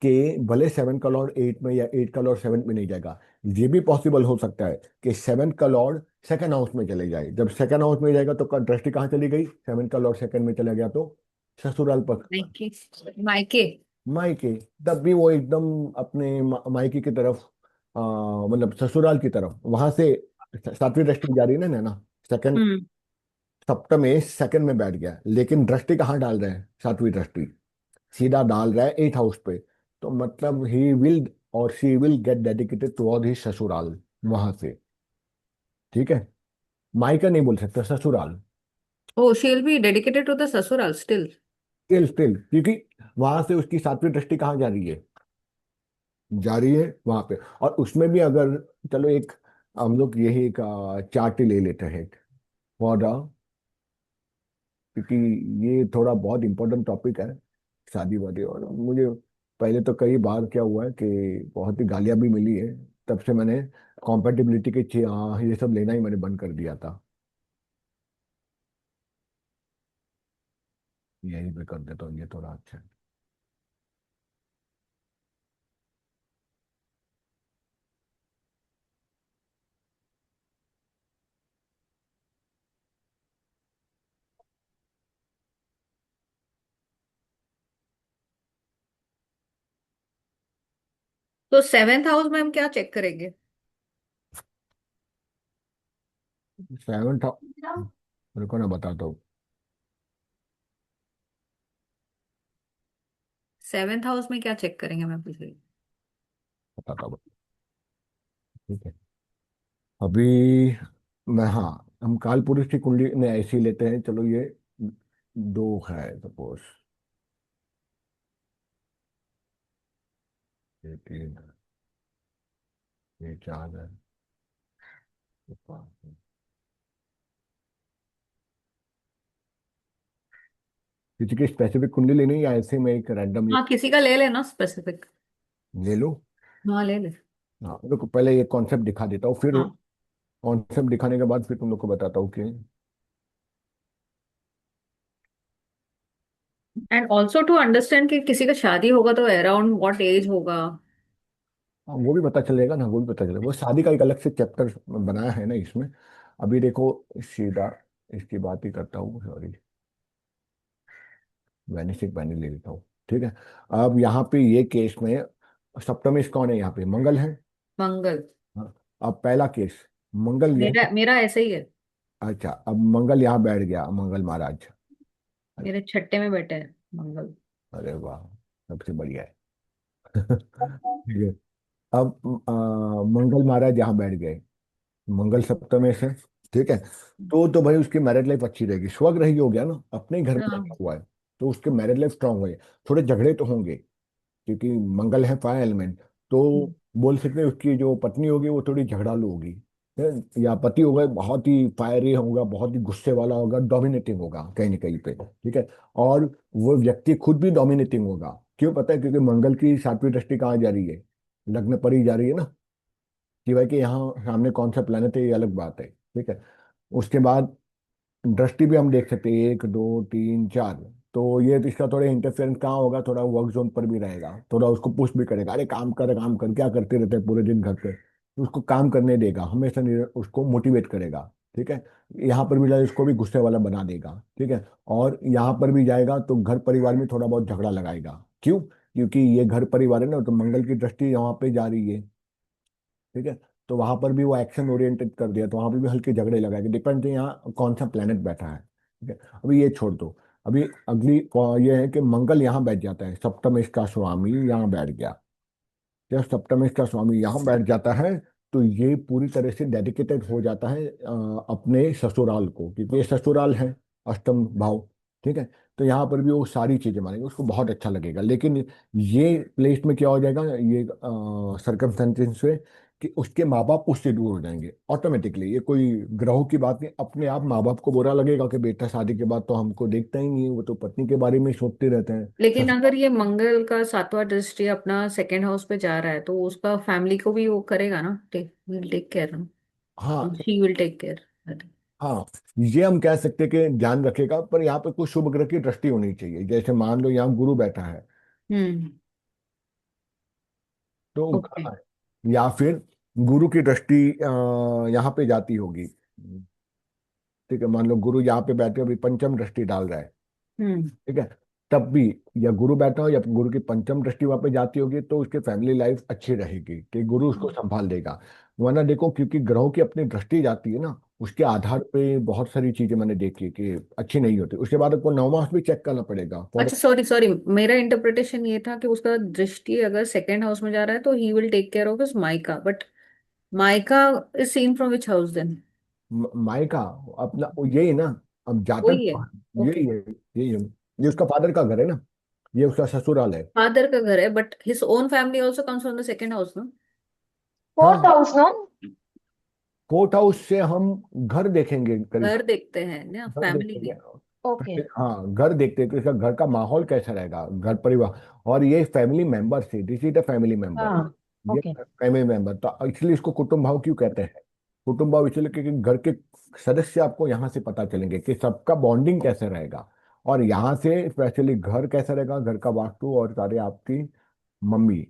कि भले सेवन का लॉर्ड एट में या एट का लॉर्ड सेवन में नहीं जाएगा, ये भी पॉसिबल हो सकता है कि सेवन का लॉर्ड सेकंड हाउस में चले जाए। जब सेकंड हाउस में जाएगा तो दृष्टि कहाँ चली गई, सेवन का लॉर्ड सेकंड में चला गया तो ससुराल पर, मायके। मायके। मायके। तब भी वो एकदम अपने मायके की तरफ, मतलब ससुराल की तरफ, वहां से सातवीं दृष्टि जा रही है ना सेकंड, हम्म। सप्तम सेकंड में बैठ गया, लेकिन दृष्टि कहाँ डाल रहे हैं, सातवीं दृष्टि सीधा डाल रहा है एट हाउस पे। तो मतलब ही विल और she will get dedicated toward he ससुराल वहां से। ठीक है, मायका नहीं बोल सकते, ससुराल। Oh, she'll be dedicated to the sasural still. Still still, क्योंकि वहां से उसकी सातवीं दृष्टि कहाँ जा रही है, जा रही है वहां पे। और उसमें भी अगर, चलो एक हम लोग यही एक चार्ट ही ले लेते हैं फॉर द, क्योंकि ये थोड़ा बहुत इंपॉर्टेंट टॉपिक है शादी वादी। और मुझे पहले तो कई बार क्या हुआ है कि बहुत ही गालियां भी मिली है, तब से मैंने कॉम्पेटिबिलिटी के ये सब लेना ही मैंने बंद कर दिया था। यही पे कर देता हूँ, ये थोड़ा अच्छा है। तो सेवेंथ हाउस में हम क्या चेक करेंगे? सेवन था, रुको ना बताता हूँ। सेवेंथ हाउस में क्या चेक करेंगे, मैं पूछ रही बताता हूँ, ठीक है। अभी मैं, हाँ, हम काल पुरुष की कुंडली में ऐसी लेते हैं, चलो ये दो है सपोज, ये तीन है, ये चार है, ये पाँच है। किसी की स्पेसिफिक कुंडली लेनी है या ऐसे में एक रैंडम हूँ। हाँ, किसी का ले लेना स्पेसिफिक। ले लो। हाँ, ले ले। हाँ, देखो पहले ये कॉन्सेप्ट दिखा देता हूँ, फिर हाँ। कॉन्सेप्ट दिखाने के बाद फिर तुम लोग को बताता हूँ कि एंड ऑल्सो टू अंडरस्टैंड कि किसी का शादी होगा तो अराउंड व्हाट एज होगा। हाँ, वो भी पता चलेगा ना, वो भी पता चलेगा, वो शादी का एक अलग से चैप्टर बनाया है ना इसमें। अभी देखो, सीधा इसकी बात ही करता हूँ, सॉरी, वैनिस्टिक पैनी ले लेता हूँ, ठीक है। अब यहाँ पे ये केस में सप्तमेश कौन है, यहाँ पे मंगल है। मंगल। हाँ, अब पहला केस, मंगल मेरा यहाँ, मेरा ऐसे ही है। अच्छा अब मंगल यहाँ बैठ गया, मंगल महाराज। मेरे छठे में बैठे हैं मंगल। अरे वाह, सबसे बढ़िया है। ठीक है। अब मंगल महाराज यहाँ बैठ गए, मंगल सप्तमेश है, ठीक है। तो भाई उसकी मैरिड लाइफ अच्छी रहेगी, स्वग्रह ही हो गया ना, अपने ही घर में हाँ। बैठा हुआ है, तो उसके मैरिड लाइफ स्ट्रांग होगी। थोड़े झगड़े तो होंगे, क्योंकि मंगल है फायर एलिमेंट, तो बोल सकते हैं उसकी जो पत्नी होगी वो थोड़ी झगड़ालू होगी, है? या पति होगा बहुत ही फायरी होगा, बहुत ही गुस्से वाला होगा, डोमिनेटिंग होगा कहीं ना कहीं पे, ठीक है। और वो व्यक्ति खुद भी डोमिनेटिंग होगा, क्यों पता है, क्योंकि मंगल की सातवीं दृष्टि कहाँ जा रही है, लग्न पर ही जा रही है ना। कि भाई कि यहाँ सामने कौन सा प्लेनेट है ये अलग बात है, ठीक है। उसके बाद दृष्टि भी हम देख सकते हैं, 1 2 3 4, तो ये तो इसका थोड़ा इंटरफेरेंस कहाँ होगा, थोड़ा वर्क जोन पर भी रहेगा, थोड़ा उसको पुश भी करेगा, अरे काम कर, क्या करते रहते हैं पूरे दिन घर पे, तो उसको काम करने देगा हमेशा, उसको मोटिवेट करेगा, ठीक है। यहाँ पर भी जाए उसको भी गुस्से वाला बना देगा, ठीक है। और यहाँ पर भी जाएगा तो घर परिवार में थोड़ा बहुत झगड़ा लगाएगा, क्यों, क्योंकि ये घर परिवार है ना, तो मंगल की दृष्टि यहाँ पे जा रही है, ठीक है। तो वहां पर भी वो एक्शन ओरिएंटेड कर दिया, तो वहां पर भी हल्के झगड़े लगाएंगे, डिपेंड है यहाँ कौन सा प्लेनेट बैठा है, ठीक है। अभी ये छोड़ दो, अभी अगली ये है कि मंगल यहाँ बैठ जाता है, सप्तमेश का स्वामी यहाँ बैठ गया। जब सप्तमेश का स्वामी यहाँ बैठ जाता है, तो ये पूरी तरह से डेडिकेटेड हो जाता है अपने ससुराल को, क्योंकि ये ससुराल है, अष्टम भाव, ठीक है। तो यहाँ पर भी वो सारी चीजें मानेंगे, उसको बहुत अच्छा लगेगा। लेकिन ये प्लेस में क्या हो जाएगा, ये सरकमस्टेंसेस से, कि उसके माँ बाप उससे दूर हो जाएंगे ऑटोमेटिकली, ये कोई ग्रहों की बात नहीं, अपने आप माँ बाप को बुरा लगेगा कि बेटा शादी के बाद तो हमको देखता ही नहीं है, वो तो पत्नी के बारे में ही सोचते रहते हैं। लेकिन अगर ये मंगल का सातवां दृष्टि अपना सेकेंड हाउस पे जा रहा है तो उसका फैमिली को भी वो करेगा ना, टेक विल टेक केयर। हाँ, शी विल टेक केयर। हाँ, ये हम कह सकते हैं कि ध्यान रखेगा, पर यहाँ पे कुछ शुभ ग्रह की दृष्टि होनी चाहिए, जैसे मान लो यहाँ गुरु बैठा है, हम्म। तो ओके। या फिर गुरु की दृष्टि यहाँ पे जाती होगी, ठीक है। मान लो गुरु यहाँ पे बैठे अभी पंचम दृष्टि डाल रहा है, हम्म। ठीक है। तब भी, या गुरु बैठा हो या गुरु की पंचम दृष्टि वहां पे जाती होगी, तो उसकी फैमिली लाइफ अच्छी रहेगी, कि गुरु उसको संभाल देगा। वरना देखो, क्योंकि ग्रहों की अपनी दृष्टि जाती है ना, उसके आधार पे बहुत सारी चीजें मैंने देखी कि अच्छी नहीं होती, उसके बाद आपको नौमास भी चेक करना पड़ेगा फॉर। अच्छा, सॉरी सॉरी, मेरा इंटरप्रिटेशन ये था कि उसका दृष्टि अगर सेकेंड हाउस में जा रहा है तो he will take care of his माइका, बट माइका is seen from which house then? मायका अपना यही ना, अब वही है। जातक ओके। यही है, यही है, ये उसका फादर का घर है ना, ये उसका ससुराल है। फादर का घर है but his own family also comes from the second house ना। फोर्थ हाँ, हाउस नो। कोर्ट हाउस से हम घर देखेंगे करीब, घर देखते हैं ना, घर फैमिली देखेंगे, नहीं। ओके। हाँ घर देखते हैं कि इसका घर का माहौल कैसा रहेगा, घर परिवार, और ये फैमिली मेंबर से, this is the family member, हाँ। ये ओके। फैमिली मेंबर, तो इसलिए इसको कुटुंब भाव क्यों कहते हैं। कुटुंब भाव इसलिए क्योंकि घर के सदस्य आपको यहाँ से पता चलेंगे कि सबका बॉन्डिंग कैसे रहेगा, और यहाँ से स्पेशली घर कैसा रहेगा, घर का वास्तु और सारे आपकी मम्मी,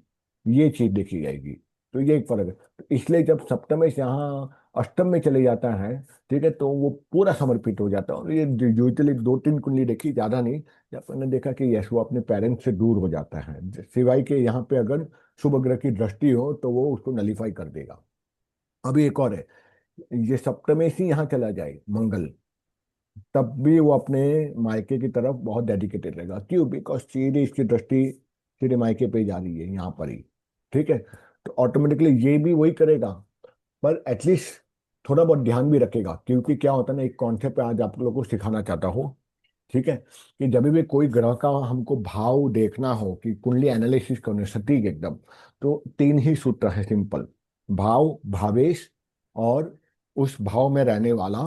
ये चीज देखी जाएगी। तो ये एक फर्क है, तो इसलिए जब सप्तमेश यहाँ अष्टम में चले जाता है, ठीक है, तो वो पूरा समर्पित हो जाता है, और ये यूजुअली 2 3 कुंडली देखी, ज्यादा नहीं, जब मैंने देखा कि यस वो अपने पेरेंट्स से दूर हो जाता है, सिवाय के यहाँ पे अगर शुभ ग्रह की दृष्टि हो तो वो उसको नलीफाई कर देगा। अभी एक और है, ये सप्तमेश ही यहाँ चला जाए मंगल, तब भी वो अपने मायके की तरफ बहुत डेडिकेटेड रहेगा, क्यों, बिकॉज सीधे इसकी दृष्टि सीधे मायके पे जा रही है यहाँ पर ही, ठीक है। तो ऑटोमेटिकली ये भी वही करेगा, पर एटलीस्ट थोड़ा बहुत ध्यान भी रखेगा, क्योंकि क्या होता है ना, एक कॉन्सेप्ट आज आप लोगों को सिखाना चाहता हूँ, ठीक है, कि जब भी कोई ग्रह का हमको भाव देखना हो, कि कुंडली एनालिसिस करने सटीक एकदम, तो 3 ही सूत्र है सिंपल, भाव, भावेश, और उस भाव में रहने वाला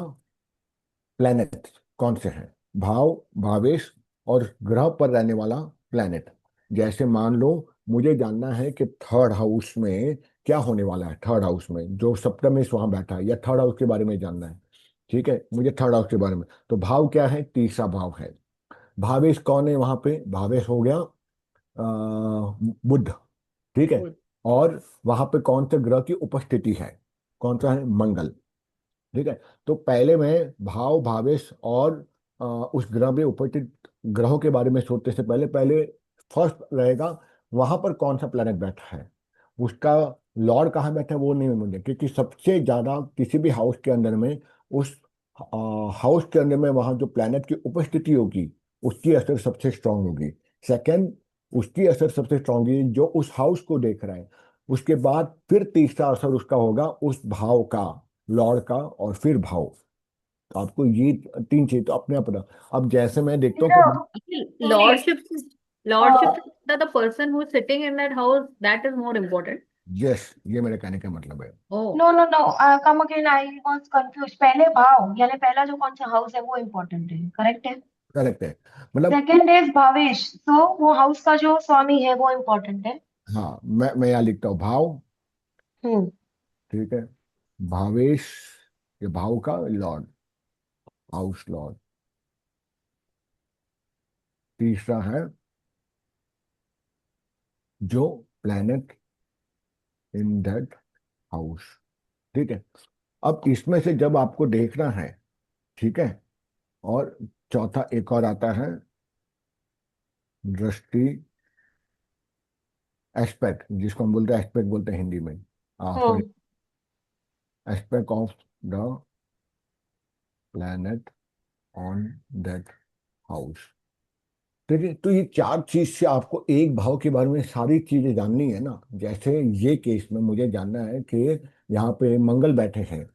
प्लेनेट कौन से हैं, भाव, भावेश, और ग्रह पर रहने वाला प्लेनेट। जैसे मान लो मुझे जानना है कि थर्ड हाउस में क्या होने वाला है, थर्ड हाउस में जो सप्तमेश वहां बैठा है, या थर्ड हाउस के बारे में जानना है, ठीक है, मुझे थर्ड हाउस के बारे में, तो भाव क्या है, तीसरा भाव है। भावेश कौन है वहां पे, भावेश हो गया बुध, ठीक है। और वहां पे कौन से ग्रह की उपस्थिति है, कौन सा है, मंगल। ठीक है। तो पहले मैं भाव भावेश और उस ग्रह में उपस्थित ग्रहों के बारे में सोचने से पहले पहले फर्स्ट रहेगा वहां पर कौन सा प्लेनेट बैठा है, उसका लॉर्ड कहाँ बैठा है वो नहीं मुझे, क्योंकि सबसे ज्यादा किसी भी हाउस के अंदर में उस हाउस के अंदर में वहां जो प्लेनेट की उपस्थिति होगी उसकी असर सबसे स्ट्रांग होगी। सेकंड, उसकी असर सबसे स्ट्रांग होगी जो उस हाउस को देख रहा है। उसके बाद फिर तीसरा असर उसका होगा उस भाव का, लॉर्ड का, और फिर भाव। तो आपको ये तीन चीज तो अपने अपना। अब जैसे मैं देखता हूँ नीरव, कि सुनिए। Lordship, a, lordship is that the person who is sitting in that house, that is more important. Yes, ये मेरे कहने का मतलब है। Oh, no no no, come again, I was confuse. पहले भाव यानी पहला जो कौन सा हाउस है वो इम्पोर्टेंट है, करेक्ट है। करेक्ट है। मतलब सेकंड इज भावेश, तो वो हाउस का जो स्वामी है वो इम्पोर्टेंट है। हाँ, मैं यहाँ लिखता हूँ भाव। हम्म। ठीक है। भावेश, ये भाव का लॉर्ड, हाउस लॉर्ड। तीसरा है जो प्लैनेट इन दैट हाउस। ठीक है। अब इसमें से जब आपको देखना है, ठीक है, और चौथा एक और आता है दृष्टि, एस्पेक्ट, जिसको हम बोलते हैं एस्पेक्ट बोलते हैं हिंदी में, sorry, hmm. Aspect of the planet on that house. ठीक है। तो ये चार चीज से आपको एक भाव के बारे में सारी चीजें जाननी है ना। जैसे ये केस में मुझे जानना है कि यहाँ पे मंगल बैठे हैं।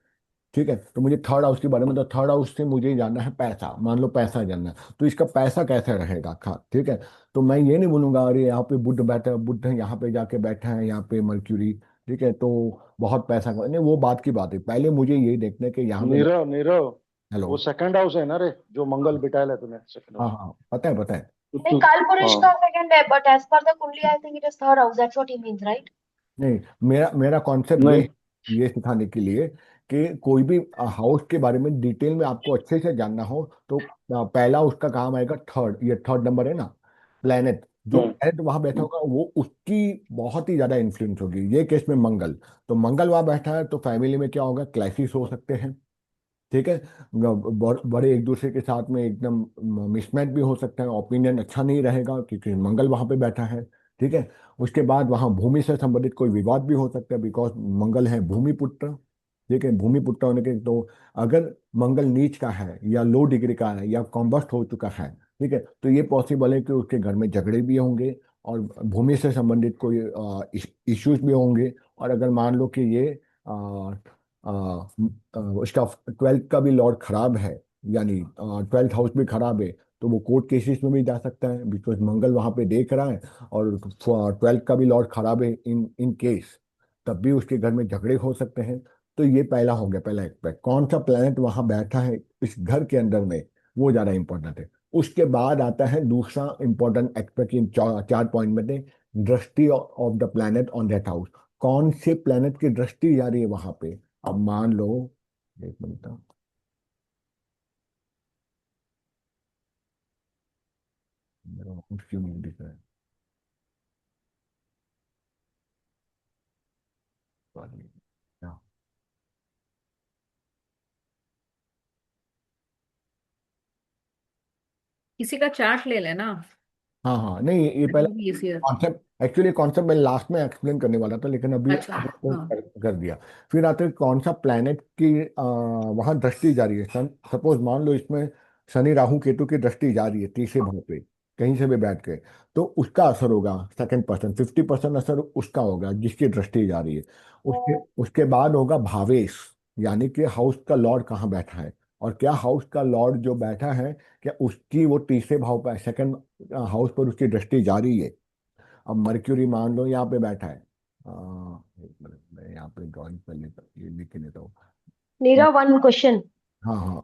ठीक है। तो मुझे थर्ड हाउस के बारे में, तो थर्ड हाउस से मुझे जानना है पैसा, मान लो पैसा जानना है, तो इसका पैसा कैसे रहेगा खा। ठीक है। तो मैं ये नहीं बोलूंगा अरे यहाँ पे बुध बैठा है, बुध यहाँ पे जाके बैठा है, यहाँ पे मर्क्यूरी, ठीक है, तो बहुत पैसा नहीं, वो बात की बात है। पहले मुझे ये देखना है कि यहाँ पे नीरव नीरव, हेलो। वो सेकंड हाउस है ना रे, जो मंगल बिठाया है तूने सेकंड हाँ हाउस। हाँ, पता है पता है। नहीं, तू काल पुरुष हाँ। का सेकंड है, बट एज पर द कुंडली I think it is third house, that's what he means, right. नहीं, मेरा मेरा कॉन्सेप्ट नहीं। ये सिखाने के लिए कि कोई भी हाउस के बारे में डिटेल में आपको अच्छे से जानना हो तो पहला उसका काम आएगा थर्ड, ये थर्ड नंबर है ना, प्लेनेट। जो हम्म। प्लेनेट वहां बैठा होगा वो उसकी बहुत ही ज्यादा इन्फ्लुएंस होगी। ये केस में मंगल, तो मंगल वहां बैठा है तो फैमिली में क्या होगा, क्लैशेस हो सकते हैं। ठीक है। बड़े एक दूसरे के साथ में एकदम मिसमैच भी हो सकता है, ओपिनियन अच्छा नहीं रहेगा क्योंकि मंगल वहां पे बैठा है। ठीक है। उसके बाद वहां भूमि से संबंधित कोई विवाद भी हो सकता है, बिकॉज मंगल है भूमि पुत्र। ठीक है। भूमि पुत्र होने के तो अगर मंगल नीच का है या लो डिग्री का है या कॉम्बस्ट हो चुका है, ठीक है, तो ये पॉसिबल है कि उसके घर में झगड़े भी होंगे और भूमि से संबंधित कोई इश्यूज भी होंगे। और अगर मान लो कि ये उसका ट्वेल्थ का भी लॉर्ड खराब है, यानी ट्वेल्थ हाउस भी खराब है, तो वो कोर्ट केसेस में भी जा सकता है बिकॉज मंगल वहां पे देख रहा है और ट्वेल्थ का भी लॉर्ड खराब है। इन केस तब भी उसके घर में झगड़े हो सकते हैं। तो ये पहला हो गया, पहला एक्सपेक्ट कौन सा प्लेनेट वहां बैठा है इस घर के अंदर में, वो ज्यादा इंपॉर्टेंट है। उसके बाद आता है दूसरा इंपॉर्टेंट एक्सपेक्ट इन चार पॉइंट में थे, दृष्टि of the planet on that house. कौन से प्लेनेट की दृष्टि जा रही है वहां पे। अब मान लो, एक मिनट, मेरा माउस क्यों नहीं दिख रहा है, Sorry. हाँ किसी का चार्ट ले लेना, हाँ हाँ, नहीं ये that पहले will be easier. Concept, actually concept मैं लास्ट में एक्सप्लेन करने वाला था लेकिन अभी अच्छा, आपको हाँ, कर दिया। फिर आते हैं कौन सा प्लेनेट की वहां दृष्टि जा रही है। सपोज मान लो इसमें शनि राहु केतु की दृष्टि जा रही है तीसरे भाव पे, कहीं से भी बैठ के, तो उसका असर होगा सेकंड पर्सन, 50% असर उसका होगा जिसकी दृष्टि जा रही है। उसके उसके बाद होगा भावेश, यानी कि हाउस का लॉर्ड कहाँ बैठा है, और क्या हाउस का लॉर्ड जो बैठा है क्या उसकी वो तीसरे भाव पर, सेकंड हाउस पर उसकी दृष्टि जा रही है। अब मर्क्यूरी मान लो यहाँ पे बैठा है, एक मिनट मैं यहाँ पे ड्राइंग कर लेता हूँ, ये लिख के लेता हूँ। Nirav, one question. हाँ हाँ,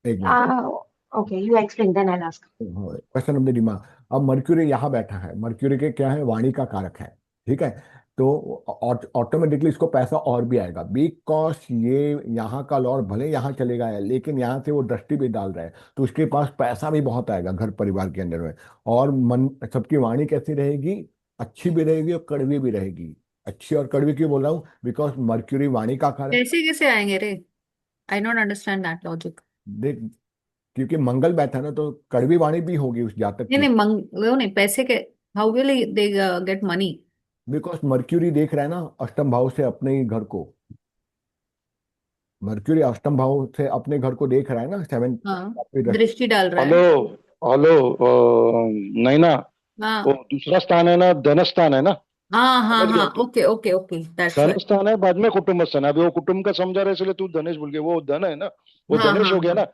एक minute. Okay, you explain then I ask. Question of the दिमाग। अब मर्क्यूरी यहाँ बैठा है, मर्क्यूरी के क्या है, वाणी का कारक है। ठीक है। तो ऑटोमेटिकली इसको पैसा और भी आएगा बिकॉज ये यहाँ का लॉर्ड भले यहाँ चलेगा है लेकिन यहाँ से वो दृष्टि भी डाल रहा है, तो उसके पास पैसा भी बहुत आएगा घर परिवार के अंदर में। और मन सबकी वाणी कैसी रहेगी, अच्छी भी रहेगी और कड़वी भी रहेगी। अच्छी और कड़वी क्यों बोल रहा हूँ? बिकॉज मर्क्यूरी वाणी का कारक। कैसे कैसे आएंगे रे? आई नॉट अंडरस्टैंड दैट लॉजिक। देख, क्योंकि मंगल बैठा ना, तो कड़वी वाणी भी होगी उस जातक नहीं की। नहीं, वो नहीं, पैसे के, how will they get money? Because mercury देख रहा है ना अष्टम भाव से अपने ही घर को। मर्क्यूरी अष्टम भाव से अपने घर को देख रहा है ना, सेवन। हाँ, दृष्टि डाल रहा हेलो है। हेलो नहीं ना, वो हाँ दूसरा स्थान है ना, धन स्थान है ना। हाँ हाँ समझ हाँ, गया तू? ओके ओके ओके, दैट्स धन वाई। स्थान है, बाद में कुटुंब स्थान है। अभी वो कुटुंब का समझा रहे, इसलिए तू धनेश बोल गया। वो धन है ना, वो हाँ धनेश हाँ हो गया हाँ, ना।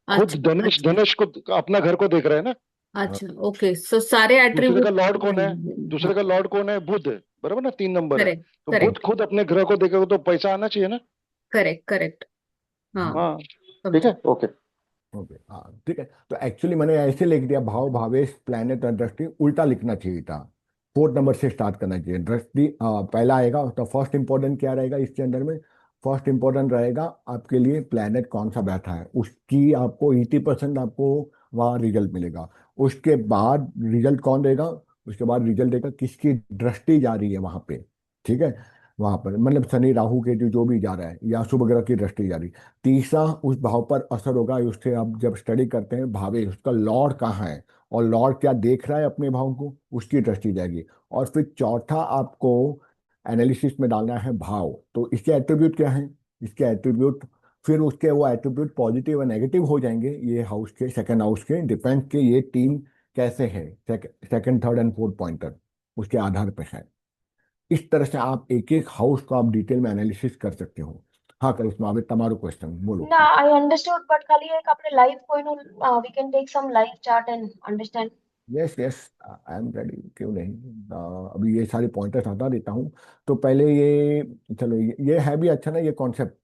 खुद अच्छा धनेश अच्छा धनेश को, अपना घर को देख रहा है ना। हाँ, अच्छा, ओके, सो सारे दूसरे का एट्रीब्यूट। लॉर्ड कौन है? दूसरे हाँ, का लॉर्ड कौन है? बुध है, बराबर ना, 3 नंबर है। करेक्ट तो बुध करेक्ट खुद अपने ग्रह को देखेगा तो पैसा आना चाहिए ना। Correct correct. हाँ, हाँ। हाँ, ठीक समझे। है, ओके। ओके, हाँ ठीक है। तो एक्चुअली मैंने ऐसे लिख दिया, भाव भावेश प्लैनेट और दृष्टि उल्टा लिखना चाहिए था। 4 नंबर से स्टार्ट करना चाहिए। दृष्टि पहला आएगा, तो फर्स्ट इंपॉर्टेंट क्या रहेगा इसके अंदर में? फर्स्ट इंपॉर्टेंट रहेगा आपके लिए प्लैनेट कौन सा बैठा है, उसकी आपको 80% आपको वहाँ रिजल्ट मिलेगा। उसके बाद रिजल्ट कौन देगा? उसके बाद रिजल्ट देगा किसकी दृष्टि जा रही है वहाँ पे। ठीक है, वहां पर मतलब शनि राहु के जो भी जा रहा है, या शुभ ग्रह की दृष्टि जा रही है। तीसरा उस भाव पर असर होगा, उससे आप जब स्टडी करते हैं भावे उसका लॉर्ड कहाँ है, और लॉर्ड क्या देख रहा है अपने भाव को, उसकी दृष्टि जाएगी। और फिर चौथा आपको एनालिसिस में डालना है भाव, तो इसके एट्रीब्यूट क्या है, इसके एट्रीब्यूट, फिर उसके वो एट्रीब्यूट पॉजिटिव और नेगेटिव हो जाएंगे ये हाउस के, सेकंड हाउस के डिपेंड के ये तीन कैसे है, second third and fourth pointer उसके आधार पर है। इस तरह से आप एक एक हाउस को आप डिटेल में एनालिसिस कर सकते हो। हाँ करिश्मा, હવે તમારો क्वेश्चन बोलो। ના I understood but ખાલી એક આપણે live કોઈનું we can take some live chart and understand. Yes yes, I am ready, क्यों नहीं। अभी ये सारे पॉइंटर्स हटा देता हूँ। तो पहले ये, चलो ये है भी अच्छा ना ये कॉन्सेप्ट।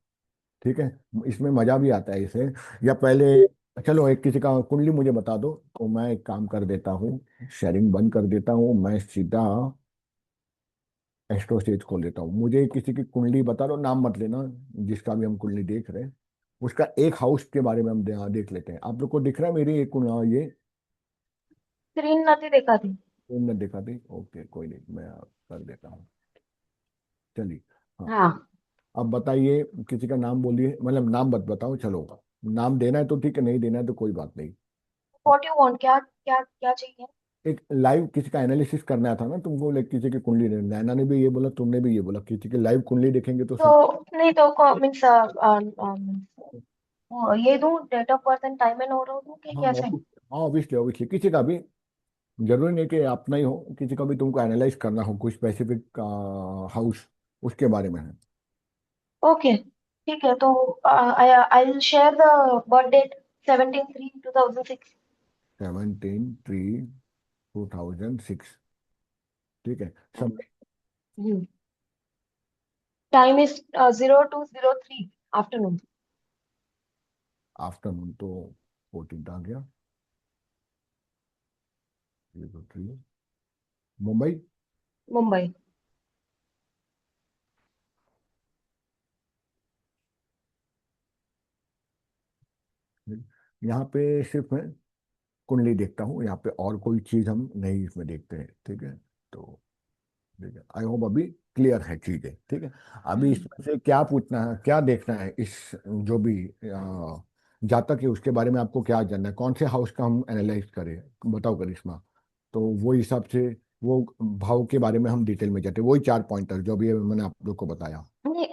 ठीक है, इसमें मजा भी आता है इसे। या पहले चलो एक किसी का कुंडली मुझे बता दो, तो मैं एक काम कर देता हूँ, शेयरिंग बंद कर देता हूँ, मैं सीधा एस्ट्रो स्टेज खोल लेता हूँ। मुझे किसी की कुंडली बता दो, नाम मत लेना, जिसका भी हम कुंडली देख रहे हैं उसका एक हाउस के बारे में हम देख लेते हैं। आप लोग को दिख रहा है मेरी एक ये સ્ક્રીન નથી દેખાતી. मैं दिखा दी? ओके कोई नहीं, मैं कर देता हूँ। चलिए, हाँ। हाँ, अब बताइए, किसी का नाम बोलिए, मतलब नाम मत बताओ, चलो नाम देना है तो ठीक है, नहीं देना है तो कोई बात नहीं। व्हाट यू वांट, क्या क्या क्या चाहिए? एक लाइव किसी का एनालिसिस करना था ना तुमको, लाइक किसी की कुंडली नैना ने भी ये बोला, तुमने भी ये बोला, किसी की लाइव कुंडली देखेंगे तो तो सब। नहीं तो मीन्स ये दूं, date of birth and time and और दूं कि हाँ कैसे? हाँ, ऑब्वियसली ऑब्वियसली किसी का भी, जरूरी नहीं कि अपना ही हो, किसी का भी तुमको एनालाइज करना हो कोई स्पेसिफिक हाउस, उसके बारे में है। ओके, ठीक है, तो I will share the birth date 17/3/2006. 17/3/2006। ठीक है सब। Time is 0203 afternoon. आफ्टरनून तो 14 आ गया, 03 मुंबई। मुंबई. यहाँ पे सिर्फ मैं कुंडली देखता हूँ, यहाँ पे और कोई चीज हम नहीं इसमें देखते हैं। ठीक है, तो ठीक है, आई होप अभी क्लियर है चीजें। ठीक है, अभी इसमें से क्या पूछना है, क्या देखना है, इस जो भी जातक है उसके बारे में आपको क्या जानना है, कौन से हाउस का हम एनालाइज करें, बताओ करिश्मा। तो वो हिसाब से वो भाव के बारे में हम डिटेल में जाते हैं, वही 4 पॉइंटर जो भी मैंने आप लोग को बताया।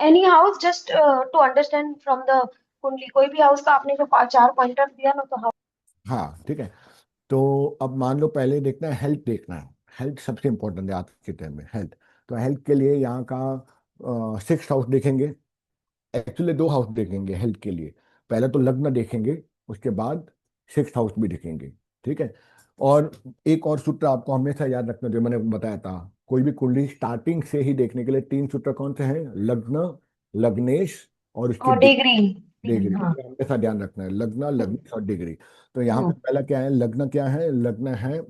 Any house just to understand from the kundli, कोई भी हाउस का आपने जो 4 पॉइंटर दिया ना, तो हाँ ठीक है, तो अब मान लो पहले देखना है हेल्थ, देखना है हेल्थ सबसे इंपॉर्टेंट है आज के टाइम में, हेल्थ। तो हेल्थ के लिए यहाँ का 6 हाउस देखेंगे। एक्चुअली 2 हाउस देखेंगे हेल्थ के लिए, पहले तो लग्न देखेंगे, उसके बाद 6 हाउस भी देखेंगे। ठीक है, और एक और सूत्र आपको हमेशा याद रखना, जो मैंने बताया था, कोई भी कुंडली स्टार्टिंग से ही देखने के लिए 3 सूत्र कौन से हैं? लग्न, लग्नेश और उसकी और डिग्री. डिग्री। हाँ. ये हमेशा ध्यान रखना है, लग्न लग्न और डिग्री। तो यहाँ पे हम्म. पहला क्या है, लग्न क्या है? लग्न है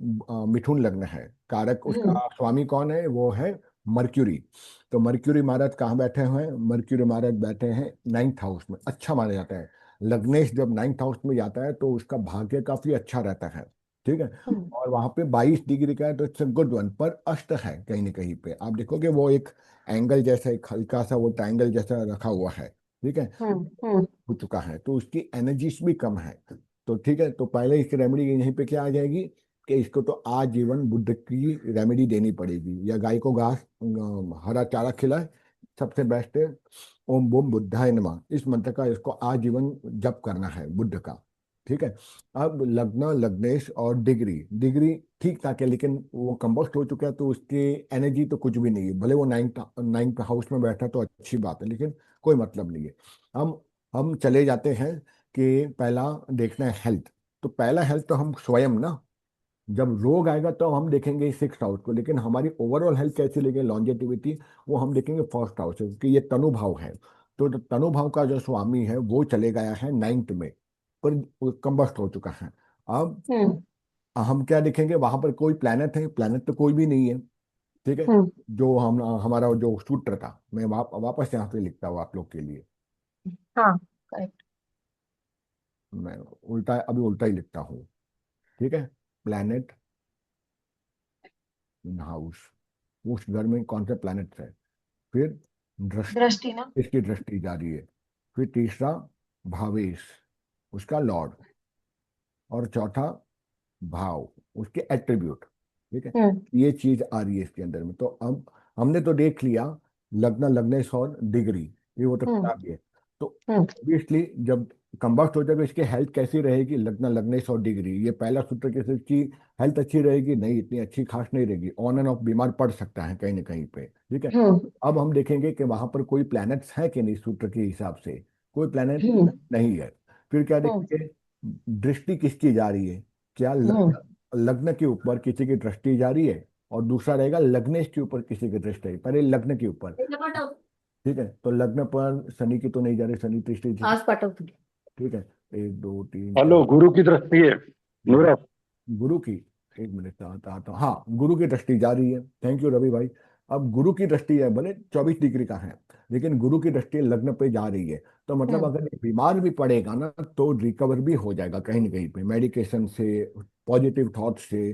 मिथुन लग्न है, कारक उसका हम्म. स्वामी कौन है? वो है मर्क्यूरी। तो मर्क्यूरी महाराज कहाँ बैठे हुए हैं? मर्क्यूरी महाराज बैठे हैं 9th हाउस में, अच्छा माना जाता है। लग्नेश जब 9th हाउस में जाता है तो उसका भाग्य काफी अच्छा रहता है। ठीक है। और वहां पे 22 डिग्री का है तो इट्स अ गुड वन, पर अष्ट है कहीं ना कहीं पे, आप देखोगे वो एक एंगल जैसा, एक हल्का सा वो ट्रायंगल जैसा रखा हुआ है, ठीक है, हम्म हो चुका है, तो उसकी एनर्जीज भी कम है। तो ठीक है, तो पहले इसकी रेमेडी यहीं पे क्या आ जाएगी कि इसको तो आजीवन बुद्ध की रेमेडी देनी पड़ेगी, या गाय को घास हरा चारा खिलाए, सबसे बेस्ट है ओम बूम बुद्धाय नमः, इस मंत्र का इसको आजीवन जप करना है बुद्ध का। ठीक है। अब लग्न, लग्नेश और डिग्री, डिग्री ठीक ठाक है लेकिन वो कंबस्ट हो चुका है, तो उसकी एनर्जी तो कुछ भी नहीं है, भले वो नाइन्थ हाउस में बैठा तो अच्छी बात है, लेकिन कोई मतलब नहीं है। हम हम चले जाते हैं कि पहला देखना है हेल्थ, तो पहला हेल्थ तो हम स्वयं ना, जब रोग आएगा तो हम देखेंगे 6th हाउस को, लेकिन हमारी ओवरऑल हेल्थ कैसी लेंगे, लॉन्जेटिविटी, वो हम देखेंगे 1st हाउस से, क्योंकि ये तनु भाव है। तो तनु भाव का जो स्वामी है वो चले गया है 9th में, पर कंबस्ट हो चुका है। अब हम्म हम क्या देखेंगे, वहां पर कोई प्लेनेट है, प्लेनेट तो कोई भी नहीं है। ठीक है। हम्म जो हम हमारा जो सूत्र था, मैं वापस यहाँ पे लिखता हूँ आप लोग के लिए, हाँ करेक्ट। मैं उल्टा, अभी उल्टा ही लिखता हूँ। ठीक है। प्लैनेट इन हाउस, उस घर में कौन से प्लैनेट है, फिर दृष्टि, दृष्टि ना। इसकी दृष्टि जा रही है, फिर तीसरा भावेश, उसका लॉर्ड, और चौथा भाव, उसके एट्रीब्यूट। ठीक है। हम्म ये चीज आ रही है इसके अंदर में, तो अब हमने तो देख लिया लग्न, लग्नेश और डिग्री, ये वो तो हम्म खराब है। तो हम्म ऑब्वियसली जब कंबस्ट हो जाएगा, इसकी हेल्थ कैसी रहेगी, लग्न, लग्नेश और डिग्री, ये पहला सूत्र के साथ की हेल्थ अच्छी रहेगी, नहीं इतनी अच्छी खास नहीं रहेगी, ऑन एंड ऑफ बीमार पड़ सकता है कहीं ना कहीं पे। ठीक है। हम्म अब हम देखेंगे कि वहां पर कोई प्लैनेट्स है कि नहीं, सूत्र के हिसाब से कोई प्लैनेट हम्म नहीं है। फिर क्या हम्म देखेंगे, दृष्टि किसकी जा रही है, क्या हम्म लग्न के ऊपर किसी की दृष्टि जा रही है, और दूसरा रहेगा लग्नेश के ऊपर किसी की दृष्टि है, पहले लग्न के ऊपर। ठीक है, तो लग्न पर शनि की तो नहीं जा रही, शनि दृष्टि थी। आज पाठवते. ठीक है, 1 2 3 हेलो, 4, गुरु की दृष्टि है गुरु, नीरव। गुरु की, एक मिनट आता आता, हाँ गुरु की दृष्टि जा रही है, थैंक यू रवि भाई। अब गुरु की दृष्टि है, भले 24 डिग्री का है, लेकिन गुरु की दृष्टि लग्न पे जा रही है, तो मतलब हम्म अगर ये बीमार भी पड़ेगा ना तो रिकवर भी हो जाएगा कहीं ना कहीं पे, मेडिकेशन से, पॉजिटिव थॉट से,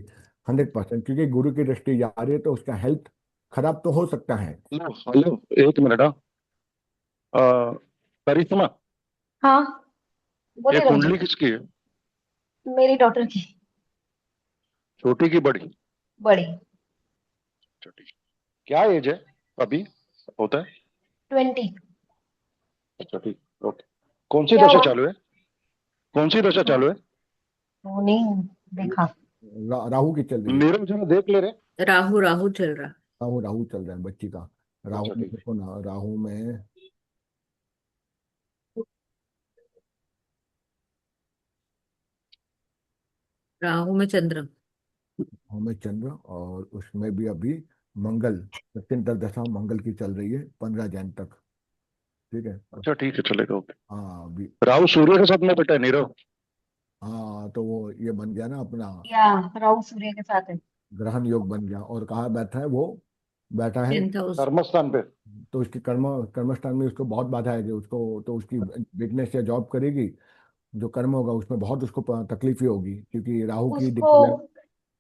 100%, क्योंकि गुरु की दृष्टि जा रही है तो उसका हेल्थ खराब तो हो सकता है। हेलो हेलो, एक मिनट। हाँ, करिश्मा, हाँ ये बोलिए रंजन। कुंडली किसकी है? मेरी डॉटर की। छोटी की बड़ी? बड़ी। छोटी। क्या एज है अभी होता है? 20। अच्छा, ठीक, ओके। कौन सी क्या दशा हुआ? चालू है? कौन सी दशा हाँ, चालू है? वो नहीं देखा। राहु की चल रही है। नीरव जरा देख ले रहे। राहु राहु चल रहा. राहु, राहु चल रहा है बच्ची का। राहु अच्छा, में ठीक है। देखो ना, राहु में, राहु में चंद्र. हमें चंद्र, और उसमें भी अभी मंगल, सत्यंतर दशा मंगल की चल रही है 15 जैन तक। ठीक है। अच्छा, ठीक है, चलेगा, ओके। हाँ अभी, राहु सूर्य के साथ में बेटा है नीरव। हाँ तो वो ये बन गया ना अपना, या राहु सूर्य के साथ है। ग्रहण योग बन गया, और कहाँ बैठा है वो, बैठा है, 10th हाउस. कर्मस्थान पे। तो उसकी कर्मस्थान में उसको बहुत बाधा आएगी, उसको तो उसकी बिजनेस या जॉब करेगी, जो कर्म होगा उसमें बहुत उसको तकलीफ ही होगी, क्योंकि राहु की उसको देखिए।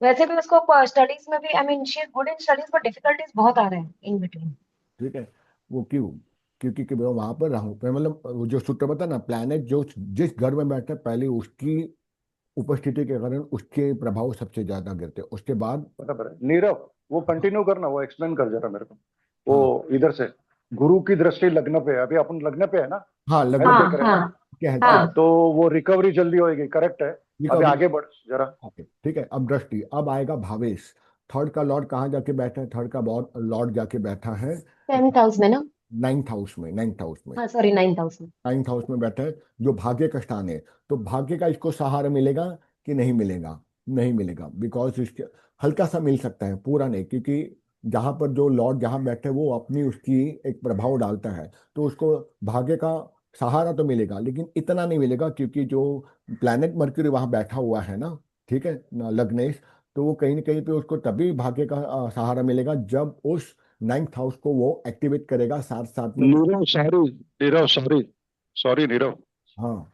वैसे भी उसको स्टडीज में भी, I mean she is good in studies, पर डिफिकल्टीज बहुत आ रहे हैं इन बिटवीन। ठीक है। वो क्यों, क्योंकि कि वो वहां पर राहु पे, मतलब वो जो सूत्र बता ना, प्लैनेट जो जिस घर में बैठता है पहले उसकी उपस्थिति के कारण उसके प्रभाव सबसे ज्यादा गिरते हैं, उसके बाद। बराबर है नीरव, वो हाँ, कंटिन्यू करना, वो एक्सप्लेन कर जरा मेरे को। हाँ, वो इधर से, गुरु की दृष्टि लग्न पे है, अभी अपन लग्न पे है ना, हाँ लग्न हेल्थ पे, हाँ देख रहे हैं हाँ ना। क्या हेल्थ पे, हाँ, हाँ। तो वो रिकवरी जल्दी होएगी, करेक्ट है। अभी रिकवरी। आगे बढ़ जरा। ओके ठीक है, अब दृष्टि, अब आएगा भावेश, थर्ड का लॉर्ड कहाँ जाके बैठा है, थर्ड का लॉर्ड जाके बैठा है 10th हाउस में ना। 9th हाउस में, 9th हाउस में, हाँ सॉरी, 9th हाउस में। 9th हाउस में बैठा है, जो भाग्य का स्थान है। तो भाग्य का इसको सहारा मिलेगा कि नहीं मिलेगा, नहीं मिलेगा, बिकॉज इसके हल्का सा मिल सकता है, पूरा नहीं, क्योंकि जहां पर जो लॉर्ड जहां बैठे वो अपनी उसकी एक प्रभाव डालता है, तो उसको भाग्य का सहारा तो मिलेगा, लेकिन इतना नहीं मिलेगा, क्योंकि जो प्लैनेट मर्क्यूरी वहां बैठा हुआ है ना, ठीक है ना, लग्नेश, तो वो कहीं ना कहीं पे उसको तभी भाग्य का सहारा मिलेगा जब उस 9th हाउस को वो एक्टिवेट करेगा, साथ साथ में। Nirav sorry, Nirav sorry, sorry Nirav. हाँ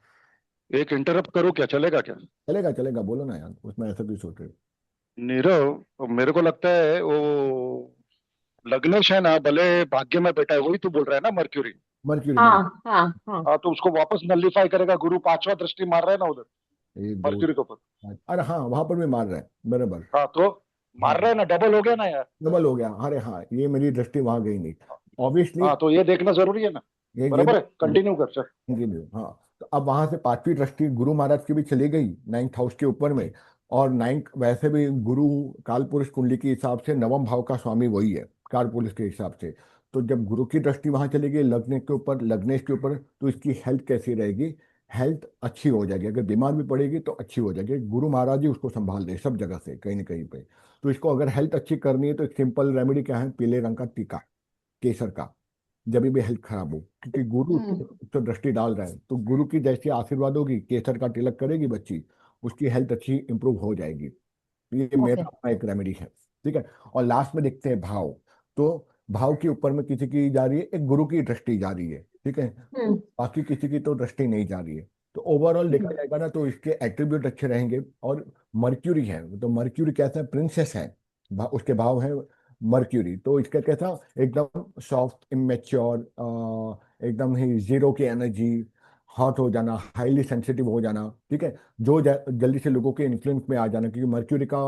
एक इंटरप्ट करूँ क्या, चलेगा क्या? चलेगा चलेगा, बोलो ना यार, उसमें ऐसा क्यों सोच रहे हो? नीरव, मेरे को लगता है वो लग्नेश है ना, भले भाग्य में बैठा है, वही तू बोल रहा है ना, मर्क्यूरी। मर्क्यूरी हाँ मर्क्यूरी। हाँ हाँ। हाँ, तो उसको वापस नलीफाई करेगा, गुरु पांचवा दृष्टि मार रहा है ना उधर, एक दो मर्क्यूरी के ऊपर। अरे हाँ, वहां पर भी मार रहा है बराबर। हाँ तो हाँ, मार रहा है ना, डबल हो गया ना यार। डबल हो गया। अरे हाँ, ये मेरी दृष्टि वहां गई नहीं, ऑब्वियसली। हाँ तो ये देखना जरूरी है ना। ये बराबर है, भी कंटिन्यू कर सर। कंटिन्यू। हाँ, तो अब वहां से पांचवी दृष्टि गुरु महाराज की भी चली गई नाइन्थ हाउस के ऊपर में। और नाइन्थ वैसे भी गुरु काल पुरुष कुंडली के हिसाब से नवम भाव का स्वामी वही है, काल पुरुष के हिसाब से। तो जब गुरु की दृष्टि वहां चली गई लग्न के ऊपर, लग्नेश के ऊपर, तो इसकी हेल्थ कैसी रहेगी? हेल्थ अच्छी हो जाएगी, अगर बीमार भी पड़ेगी तो अच्छी हो जाएगी। गुरु महाराज ही उसको संभाल रहे सब जगह से, कहीं ना कहीं पे। तो इसको अगर हेल्थ अच्छी करनी है तो एक सिंपल रेमेडी क्या है? पीले रंग का टीका, केसर का, जब भी हेल्थ खराब हो, क्योंकि गुरु हम्म। तो दृष्टि डाल रहा है, तो गुरु की जैसी आशीर्वाद होगी, केसर का तिलक करेगी बच्ची, उसकी हेल्थ अच्छी इंप्रूव हो जाएगी। तो ये ओके। मेरा अपना एक रेमेडी है। ठीक है। और लास्ट में देखते हैं भाव। तो भाव के ऊपर में किसी की जा रही है, एक गुरु की दृष्टि जा रही है। ठीक है। हम्म बाकी किसी की तो दृष्टि नहीं जा रही है। तो ओवरऑल देखा हम्म जाएगा ना, तो इसके एट्रीब्यूट अच्छे रहेंगे। और मर्क्यूरी है, तो मर्क्यूरी कैसा है? प्रिंसेस है। उसके भाव है मर्क्यूरी, तो इसका कैसा? एकदम सॉफ्ट, इमेच्योर, एकदम ही जीरो की एनर्जी, हॉट हो जाना, हाईली सेंसिटिव हो जाना। ठीक है। जो जल्दी से लोगों के इन्फ्लुएंस में आ जाना, क्योंकि मर्क्यूरी का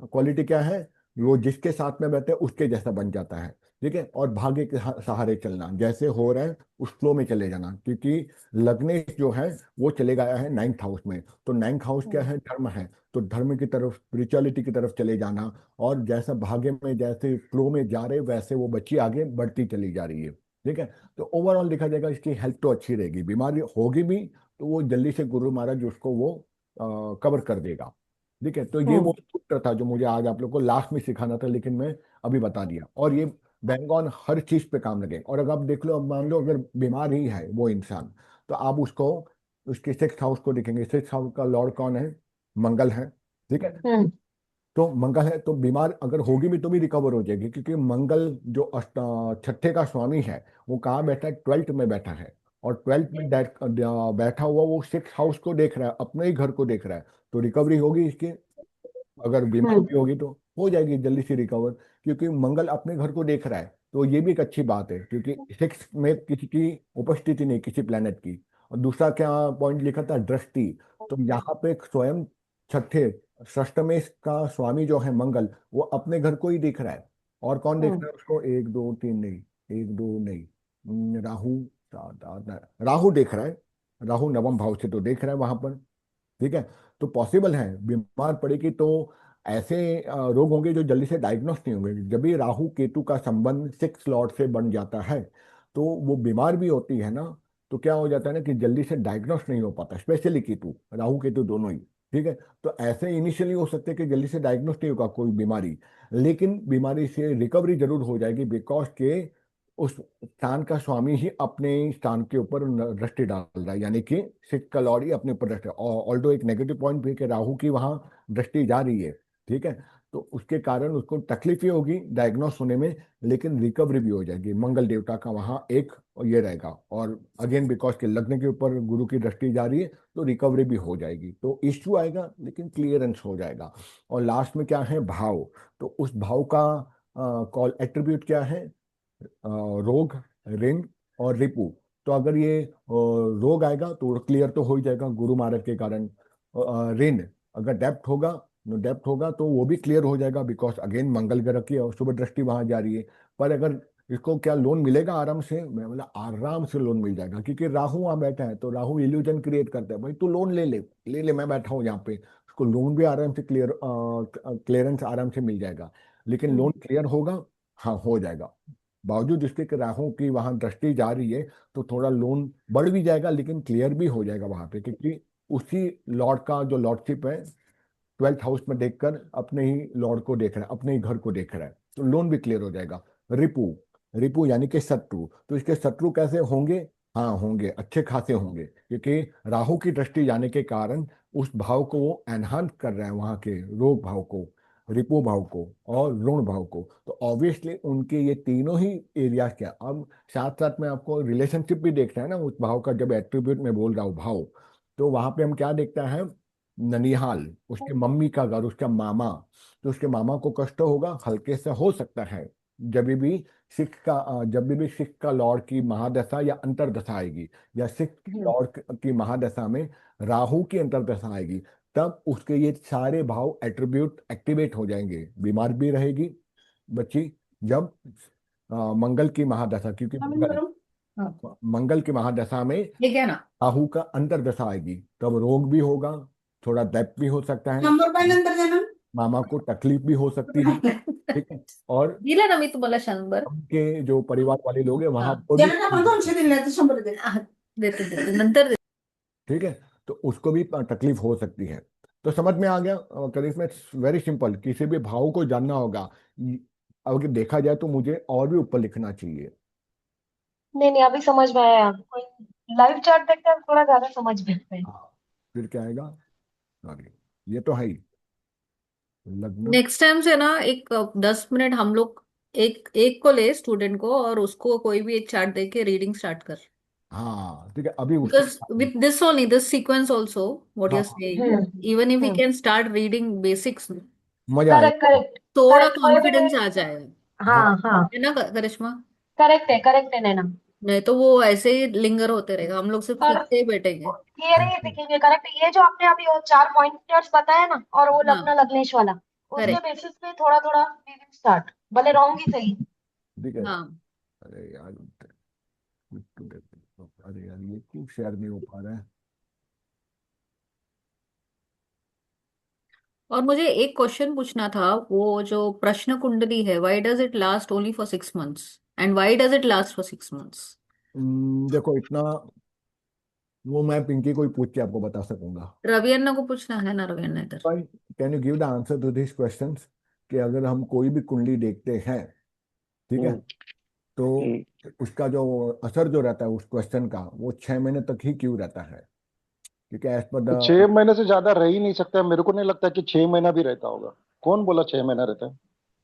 क्वालिटी क्या है? वो जिसके साथ में बैठे उसके जैसा बन जाता है। ठीक है। और भाग्य के सहारे चलना, जैसे हो रहा है उस फ्लो में चले जाना, क्योंकि लग्नेश जो है वो चले गया है नाइन्थ हाउस में। तो नाइन्थ हाउस क्या हम्म है? धर्म है। तो धर्म की तरफ, स्पिरिचुअलिटी की तरफ चले जाना। और जैसा भाग्य में जैसे फ्लो में जा रहे, वैसे वो बच्ची आगे बढ़ती चली जा रही है। ठीक है। तो ओवरऑल देखा जाएगा इसकी हेल्थ तो अच्छी रहेगी, बीमारी होगी भी तो वो जल्दी से गुरु महाराज उसको वो कवर कर देगा। ठीक है। तो ये वो हम्म सूत्र था जो मुझे आज आप लोग को लास्ट में सिखाना था, लेकिन मैं अभी बता दिया। और ये बैंग ऑन हर चीज पे काम लगे। और अगर आप देख लो, अब मान लो अगर बीमार ही है वो इंसान, तो आप उसको उसके सिक्स हाउस को देखेंगे। सिक्स हाउस का लॉर्ड कौन है? मंगल है। ठीक है। हम्म तो मंगल है, तो बीमार अगर होगी भी तो भी रिकवर हो जाएगी, क्योंकि मंगल जो छठे का स्वामी है, वो कहाँ बैठा है? ट्वेल्थ में बैठा है। और ट्वेल्थ में बैठा हुआ वो सिक्स हाउस को देख रहा है, अपने ही घर को देख रहा है। तो रिकवरी होगी इसकी। अगर बीमार हम्म भी होगी तो हो जाएगी जल्दी से रिकवर, क्योंकि मंगल अपने घर को देख रहा है। तो ये भी एक अच्छी बात है, क्योंकि सिक्स में किसी की उपस्थिति नहीं, किसी प्लेनेट की। और दूसरा क्या पॉइंट लिखा था? दृष्टि। तो यहाँ पे स्वयं छठे षष्टमेश का स्वामी जो है मंगल, वो अपने घर को ही देख रहा है। और कौन देख हम्म रहा है उसको? एक दो तीन नहीं, एक दो नहीं, राहु, सात आठ नौ, राहु देख रहा है। राहु नवम भाव से तो देख रहा है वहां पर। ठीक है। तो पॉसिबल है बीमार पड़ेगी तो ऐसे रोग होंगे जो जल्दी से डायग्नोस नहीं होंगे। जब भी राहु केतु का संबंध सिक्स लॉर्ड से बन जाता है, तो वो बीमार भी होती है ना। तो क्या हो जाता है ना कि जल्दी से डायग्नोस नहीं हो पाता, स्पेशली केतु, राहु केतु दोनों ही। ठीक है। तो ऐसे इनिशियली हो सकते हैं कि जल्दी से डायग्नोस नहीं होगा कोई बीमारी, लेकिन बीमारी से रिकवरी जरूर हो जाएगी, बिकॉज के उस स्थान का स्वामी ही अपने स्थान के ऊपर दृष्टि डाल रहा है, यानी कि सिक्स का लॉर्ड ही अपने ऊपर दृष्टि। ऑल्दो एक नेगेटिव पॉइंट भी है कि राहु की वहां दृष्टि जा रही है। ठीक है। तो उसके कारण उसको तकलीफ ही होगी डायग्नोस होने में, लेकिन रिकवरी भी हो जाएगी। मंगल देवता का वहां एक ये रहेगा। और अगेन बिकॉज के लग्न के ऊपर गुरु की दृष्टि जा रही है, तो रिकवरी भी हो जाएगी। तो इश्यू आएगा लेकिन क्लियरेंस हो जाएगा। और लास्ट में क्या है? भाव। तो उस भाव का कॉल एट्रीब्यूट क्या है? रोग, ऋण और रिपु। तो अगर ये रोग आएगा तो क्लियर तो हो ही जाएगा गुरु महाराज के कारण। ऋण, अगर डेप्थ होगा, डेप्थ होगा तो वो भी क्लियर हो जाएगा, बिकॉज अगेन मंगल ग्रह की शुभ दृष्टि वहां जा रही है। पर अगर इसको क्या लोन मिलेगा आराम से? मैं बोला आराम से लोन मिल जाएगा, क्योंकि राहु वहां बैठा है। तो राहु इल्यूजन क्रिएट करता है, भाई तू लोन ले ले, ले ले, मैं बैठा हूँ यहाँ पे। उसको लोन भी आराम से क्लियरेंस आराम से मिल जाएगा। लेकिन लोन क्लियर होगा? हाँ, हो जाएगा। बावजूद इसके कि राहु की वहां दृष्टि जा रही है, तो थोड़ा लोन बढ़ भी जाएगा, लेकिन क्लियर भी हो जाएगा वहां पे, क्योंकि उसी लॉर्ड का जो लॉर्डशिप है ट्वेल्थ हाउस में देखकर अपने ही लॉर्ड को देख रहा है, अपने ही घर को देख रहा है, तो लोन भी क्लियर हो जाएगा। रिपु, रिपु यानी कि शत्रु। तो इसके शत्रु कैसे होंगे? हाँ होंगे, अच्छे खासे होंगे, क्योंकि राहु की दृष्टि जाने के कारण उस भाव को वो एनहांस कर रहा है, वहां के रोग भाव को, रिपु भाव को और ऋण भाव को। तो ऑब्वियसली उनके ये तीनों ही एरिया क्या, अब साथ साथ में आपको रिलेशनशिप भी देखना है ना उस भाव का, जब एट्रीब्यूट में बोल रहा हूँ भाव। तो वहां पे हम क्या देखते हैं, ननिहाल, उसके मम्मी का घर, उसका मामा, तो उसके मामा को कष्ट होगा, हल्के से हो सकता है जब भी सिख का लॉर्ड की महादशा या अंतरदशा आएगी, या सिख की लॉर्ड की महादशा में राहु की अंतरदशा आएगी, तब उसके ये सारे भाव एट्रीब्यूट एक्टिवेट हो जाएंगे। बीमार भी रहेगी बच्ची जब मंगल की महादशा, क्योंकि हाँ मंगल की महादशा में ठीक है ना। राहु का अंतर्दशा आएगी, तब रोग भी होगा, थोड़ा डेथ भी हो सकता है, शंभर रुपये नंतर देणार मामा को तकलीफ भी हो सकती है, ठीक है। और दिला ना मी तुम्हाला 100। उनके जो परिवार वाले लोग हैं वहां हाँ पर भी, त्याला आपण 200 दिले नाही तर 100 दे देते देते नंतर दे। ठीक है, तो उसको भी तकलीफ हो सकती है। तो समझ में आ गया करिश्मा, वेरी सिंपल, किसी भी भाव को जानना होगा। अगर देखा जाए तो मुझे और भी ऊपर लिखना चाहिए। नहीं नहीं, अभी समझ में आया। कोई लाइव चार्ट देखते हैं थोड़ा ज्यादा समझ में आता है। हाँ, फिर क्या आएगा आगे, ये तो है ही लग्न। नेक्स्ट टाइम से ना एक 10 मिनट हम लोग एक एक को ले स्टूडेंट को और उसको कोई भी एक चार्ट दे के रीडिंग स्टार्ट कर। हाँ ठीक है, अभी उसको, Because with this only, this sequence also, what you're हाँ saying, even if we hmm. can start reading basics, मजा करेक्ट आएगा। करेक्ट थोड़ा करेक्ट, कोई भी। कॉन्फिडेंस आ जाएगा। हाँ हाँ हाँ, है ना करिश्मा। करेक्ट है नैना। नहीं तो वो ऐसे ही लिंगर होते रहेगा, हम लोग सिर्फ और सीखते ही बैठेंगे। थियरी दिखेंगे, करेक्ट। ये जो आपने अभी वो 4 पॉइंटर्स बताया ना, और वो हाँ लग्न लग्नेश वाला, उसके करेक्ट। बेसिस पे थोड़ा थोड़ा वी विल स्टार्ट, भले रॉन्ग ही सही। ठीक है। हाँ अरे यार, अरे यार ये क्यों शेयर नहीं हो पा रहा है। और मुझे एक क्वेश्चन पूछना था, वो जो प्रश्न कुंडली है, why does it last only for 6 months and why does it last for 6 months? देखो इतना, वो मैं पिंकी को ही पूछ के आपको बता सकूंगा। रवि अन्ना को पूछना है ना, रवि अन्ना इधर। भाई, can you give the answer to this questions, कि अगर हम कोई भी कुंडली देखते हैं, ठीक है, हम्म, तो हम्म। उसका जो असर जो रहता है उस क्वेश्चन का, वो 6 महीने तक ही क्यों रहता है, क्योंकि एज पर तो द, 6 महीने से ज्यादा रह ही नहीं सकता। मेरे को नहीं लगता कि 6 महीना भी रहता होगा। कौन बोला 6 महीना रहता है?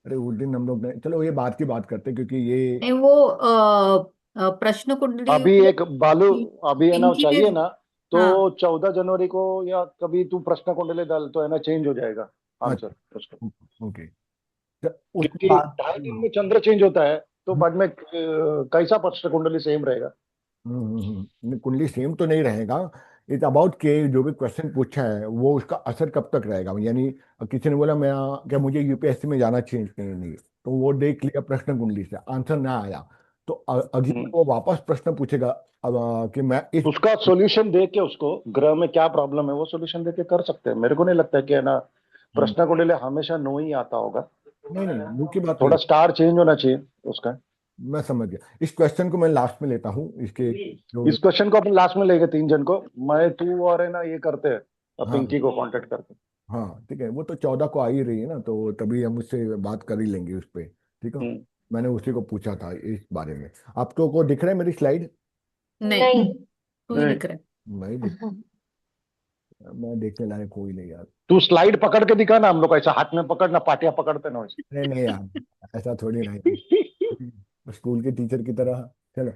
अरे उस दिन हम लोग ने, चलो ये बात की बात करते हैं, क्योंकि ये, नहीं वो प्रश्न कुंडली अभी वो एक बालू, अभी है ना पिंकी के। चाहिए ना, तो हाँ 14 जनवरी को या कभी तू प्रश्न कुंडली डाल तो है ना चेंज हो जाएगा आंसर अच्छा, उसका। ओके, तो उसके क्योंकि बाद, 2.5 दिन में चंद्र चेंज होता है, तो बाद में कैसा प्रश्न कुंडली सेम रहेगा? कुंडली सेम तो नहीं रहेगा। इट्स अबाउट के जो भी क्वेश्चन पूछा है वो उसका असर कब तक रहेगा, यानी किसी ने बोला मैं क्या मुझे यूपीएससी में जाना चाहिए कि नहीं, तो वो देख लिया प्रश्न कुंडली से आंसर ना आया, तो अगली बार हम्म। वो वापस प्रश्न पूछेगा, अब कि मैं इस, उसका सॉल्यूशन दे के, उसको ग्रह में क्या प्रॉब्लम है वो सॉल्यूशन दे के कर सकते हैं। मेरे को नहीं लगता है कि है ना हम्म, प्रश्न कुंडली हमेशा नो ही आता होगा। नहीं नहीं वो की बात थोड़ा नहीं, स्टार चेंज होना चाहिए उसका। मैं समझ गया। इस क्वेश्चन को मैं लास्ट में लेता हूँ, इसके जो, इस क्वेश्चन को अपन लास्ट में लेंगे 3 जन को, मैं तू और है ना ये करते हैं, हाँ पिंकी को कांटेक्ट करते हाँ ठीक है, वो तो 14 को आ ही रही है ना, तो तभी हम उससे बात कर ही लेंगे उस पर, ठीक है। हैं। मैंने उसी को पूछा था इस बारे में। आपको को दिख रहा है मेरी स्लाइड? नहीं, नहीं। तू ही लिख रहा है। नहीं दिख, मैं देखने लायक कोई नहीं यार। तू स्लाइड पकड़ के दिखा ना, हम लोग ऐसा हाथ में पकड़ना, पाटिया पकड़ते ना वैसे। नहीं नहीं यार, ऐसा थोड़ी ना यार, स्कूल के टीचर की तरह। चलो,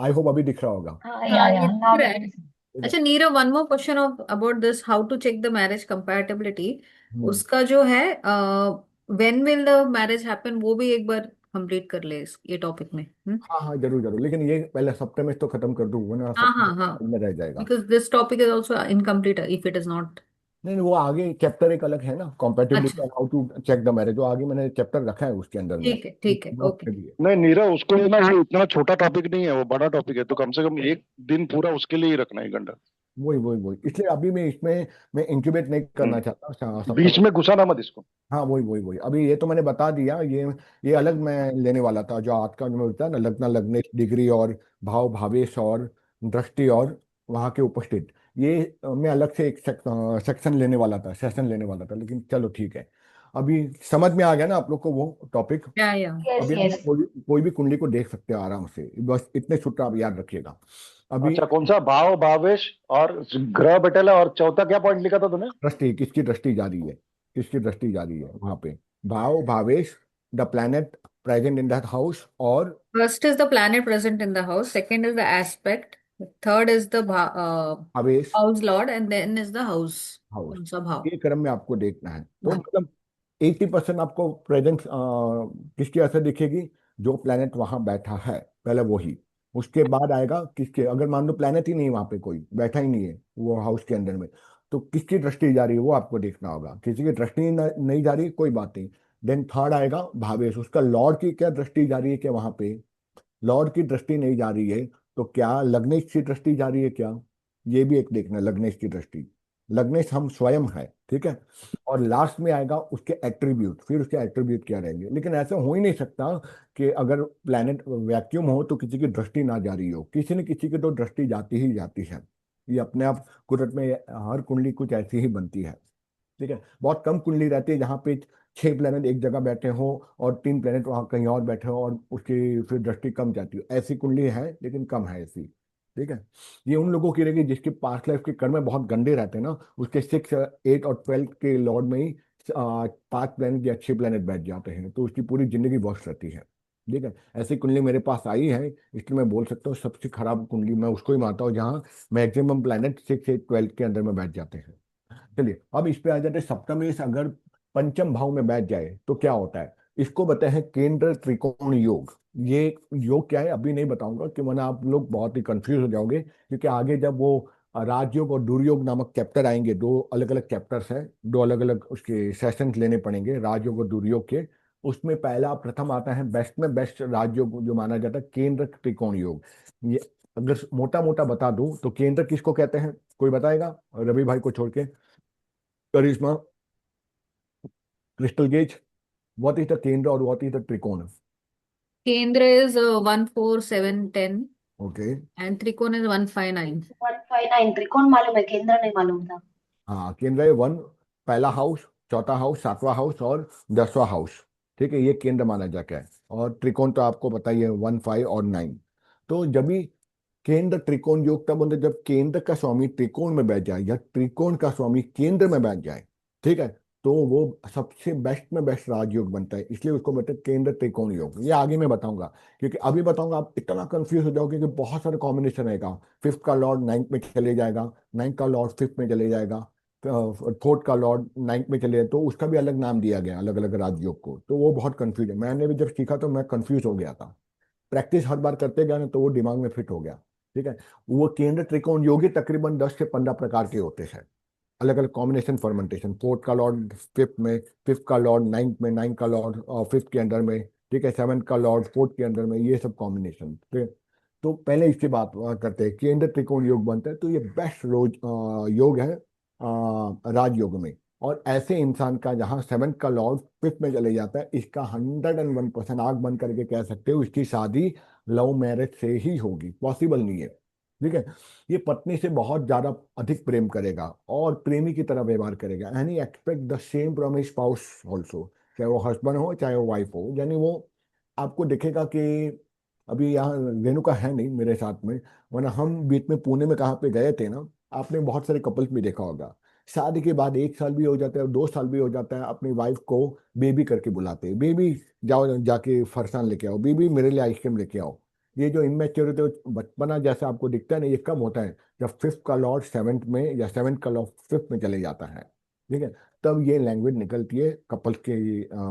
आई होप अभी दिख रहा होगा, हाँ हाँ ये या दिख नाउ रहा इट है। इज। ठीक है। अच्छा Neerav, one more question of about this, how to check the marriage compatibility. Hmm, उसका जो है when will the marriage happen, वो भी एक बार कंप्लीट कर ले ये टॉपिक में। हाँ हाँ जरूर जरूर, लेकिन ये पहले सप्ताह में तो खत्म कर दूँ, वरना हाँ हाँ हाँ, सप्ताह में रह जाएगा। Because this topic is also incomplete if it is not. नहीं नहीं, वो आगे चैप्टर एक अलग है ना, अच्छा compatibility and how to check the marriage, वो आगे मैंने चैप्टर रखा है उसके अंदर में, ठीक है नोट ओके। कर दिए। नहीं नीरव, उसको है ना वो इतना छोटा टॉपिक नहीं है, वो बड़ा टॉपिक है, तो कम से कम एक दिन पूरा उसके लिए ही रखना है, 1 घंटा। वही वही वही, इसलिए अभी मैं इसमें मैं इंक्यूबेट नहीं करना चाहता सप्ताह। बीच में घुसाना मत इसको। हाँ वही वही वही, अभी ये तो मैंने बता दिया, ये अलग मैं लेने वाला था, जो आज का जो होता है ना, लग्न लग्नेश डिग्री और भाव भावेश और दृष्टि और वहाँ के उपस्थित, ये मैं अलग से एक सेक्शन लेने वाला था, सेशन लेने वाला था, लेकिन चलो ठीक है। अभी समझ में आ गया ना आप लोग को वो टॉपिक। या यस अभी आप यस। कोई भी कुंडली को देख सकते हो आराम से, बस इतने सूत्र आप याद रखिएगा। अभी अच्छा, कौन सा भाव भावेश और ग्रह बेटेला, और चौथा क्या पॉइंट लिखा था तूने? दृष्टि, किसकी दृष्टि जा रही है, किसकी दृष्टि जा रही है वहां पे, भाव भावेश, the planet present in that house, और first is the planet present in the house, second is the aspect, third is the आवेश, house lord and then is the house. House, कौन सा भाव? ये क्रम में आपको देखना है। तो हाँ। मतलब 80% आपको प्रेजेंस किसकी असर दिखेगी, जो प्लेनेट वहां बैठा है पहले वही। उसके बाद आएगा किसके, अगर मान लो प्लेनेट ही नहीं वहां पे कोई बैठा ही नहीं है वो हाउस के अंदर में, तो किसकी दृष्टि जा रही है वो आपको देखना होगा। किसी की दृष्टि नहीं जा रही कोई बात नहीं। देन थर्ड आएगा भावेश, उसका लॉर्ड की क्या दृष्टि जा रही है क्या वहां पे, लॉर्ड की दृष्टि नहीं जा रही है तो क्या लग्नेश की दृष्टि जा रही है क्या, ये भी एक देखना है, लग्नेश की दृष्टि। लग्नेश हम स्वयं है, ठीक है। और लास्ट में आएगा उसके एट्रीब्यूट, फिर उसके एट्रीब्यूट क्या रहेंगे। लेकिन ऐसा हो ही नहीं सकता कि अगर प्लैनेट वैक्यूम हो तो किसी की दृष्टि ना जा रही हो, किसी न किसी की तो दृष्टि जाती ही जाती है। ये अपने आप कुदरत में हर कुंडली कुछ ऐसी ही बनती है, ठीक है। बहुत कम कुंडली रहती है जहाँ पे 6 प्लेनेट एक जगह बैठे हो और 3 प्लेनेट वहाँ कहीं और बैठे हो और उसकी फिर दृष्टि कम जाती हो, ऐसी कुंडली है लेकिन कम है ऐसी, ठीक है। ये उन लोगों की रहेगी जिसके पास्ट लाइफ के कर्म बहुत गंदे रहते हैं ना, उसके 6, 8 और 12 के लॉर्ड में ही 5 प्लेनेट या 6 प्लेनेट बैठ जाते हैं, तो उसकी पूरी जिंदगी वर्ष रहती है, ठीक है। ऐसी कुंडली मेरे पास आई है, इसलिए मैं बोल सकता हूँ सबसे खराब कुंडली मैं उसको ही मानता हूँ जहाँ मैक्सिमम प्लेनेट 6, 8, 12 के अंदर में बैठ जाते हैं। चलिए अब इस पे आ जाते हैं, सप्तमेश अगर पंचम भाव में बैठ जाए तो क्या होता है। इसको बताए हैं केंद्र त्रिकोण योग। ये योग क्या है अभी नहीं बताऊंगा कि वरना आप लोग बहुत ही कंफ्यूज हो जाओगे, क्योंकि आगे जब वो राजयोग और दुर्योग नामक चैप्टर आएंगे, दो अलग अलग चैप्टर्स हैं, दो अलग अलग उसके सेशंस लेने पड़ेंगे राजयोग और दुर्योग के। उसमें पहला प्रथम आता है बेस्ट में बेस्ट राजयोग जो माना जाता है केंद्र त्रिकोण योग। ये अगर मोटा मोटा बता दूं तो केंद्र किसको कहते हैं, कोई बताएगा रवि भाई को छोड़ के, Karishma, crystal gaze, what is the kendra और what is the trikona. Kendra is 1, 4, 7, 10 okay, and trikona is 1, 5, 9। 159 त्रिकोण मालूम है, केंद्र नहीं मालूम था। हाँ केंद्र है वन, पहला हाउस, चौथा हाउस, सातवां हाउस और 10वां हाउस, ठीक है, ये केंद्र माना जाता है। और त्रिकोण तो आपको पता ही है 1, 5 और 9। तो जब भी केंद्र त्रिकोण योग तब होता है जब केंद्र का स्वामी त्रिकोण में बैठ जाए या त्रिकोण का स्वामी केंद्र में बैठ जाए, ठीक है, तो वो सबसे बेस्ट में बेस्ट राजयोग बनता है, इसलिए उसको बोलते हैं केंद्र त्रिकोण योग। ये आगे मैं बताऊंगा, क्योंकि अभी बताऊंगा आप इतना कंफ्यूज हो जाओगे कि बहुत सारे कॉम्बिनेशन रहेगा। फिफ्थ का लॉर्ड नाइन्थ में चले जाएगा, नाइन्थ का लॉर्ड फिफ्थ में चले जाएगा, फोर्थ का लॉर्ड नाइन्थ में चले जाए, तो उसका भी अलग नाम दिया गया अलग अलग राजयोग को, तो वो बहुत कंफ्यूज है। मैंने भी जब सीखा तो मैं कंफ्यूज हो गया था, प्रैक्टिस हर बार करते गया ना तो वो दिमाग में फिट हो गया, ठीक है। वो केंद्र त्रिकोण योगी तकरीबन 10 से 15 प्रकार के होते हैं, अलग अलग कॉम्बिनेशन फॉर्मेंटेशन। फोर्थ का लॉर्ड फिफ्थ में, फिफ्थ का लॉर्ड नाइन्थ में, नाइन्थ का लॉर्ड फिफ्थ के अंदर में, ठीक है, सेवन्थ का लॉर्ड फोर्थ के अंदर में, ये सब कॉम्बिनेशन, ठीक है। तो पहले इसकी बात करते हैं, केंद्र त्रिकोण योग बनता है तो ये बेस्ट योग है राजयोग में। और ऐसे इंसान का जहाँ सेवन्थ का लॉर्ड फिफ्थ में चले जाता है, इसका 101% आग बंद करके कह सकते हो इसकी शादी लव मैरिज से ही होगी, पॉसिबल नहीं है, ठीक है। ये पत्नी से बहुत ज्यादा अधिक प्रेम करेगा और प्रेमी की तरह व्यवहार करेगा, यानी expect the same from his spouse also, चाहे वो हस्बैंड हो चाहे वो वाइफ हो। यानी वो आपको दिखेगा कि अभी यहाँ रेणुका है नहीं मेरे साथ में, वरना हम बीच में पुणे में कहाँ पे गए थे ना, आपने बहुत सारे कपल्स भी देखा होगा, शादी के बाद 1 साल भी हो जाता है, 2 साल भी हो जाता है, अपनी वाइफ को बेबी करके बुलाते हैं, बेबी जाओ जाके फरसान लेके आओ, बेबी मेरे लिए आइसक्रीम लेके आओ। ये जो इमेच्योरिटी बचपना जैसा आपको दिखता है ना, ये कब होता है जब फिफ्थ का लॉर्ड सेवेंथ में या सेवेंथ का लॉर्ड फिफ्थ में चले जाता है, ठीक है। तब ये लैंग्वेज निकलती है कपल के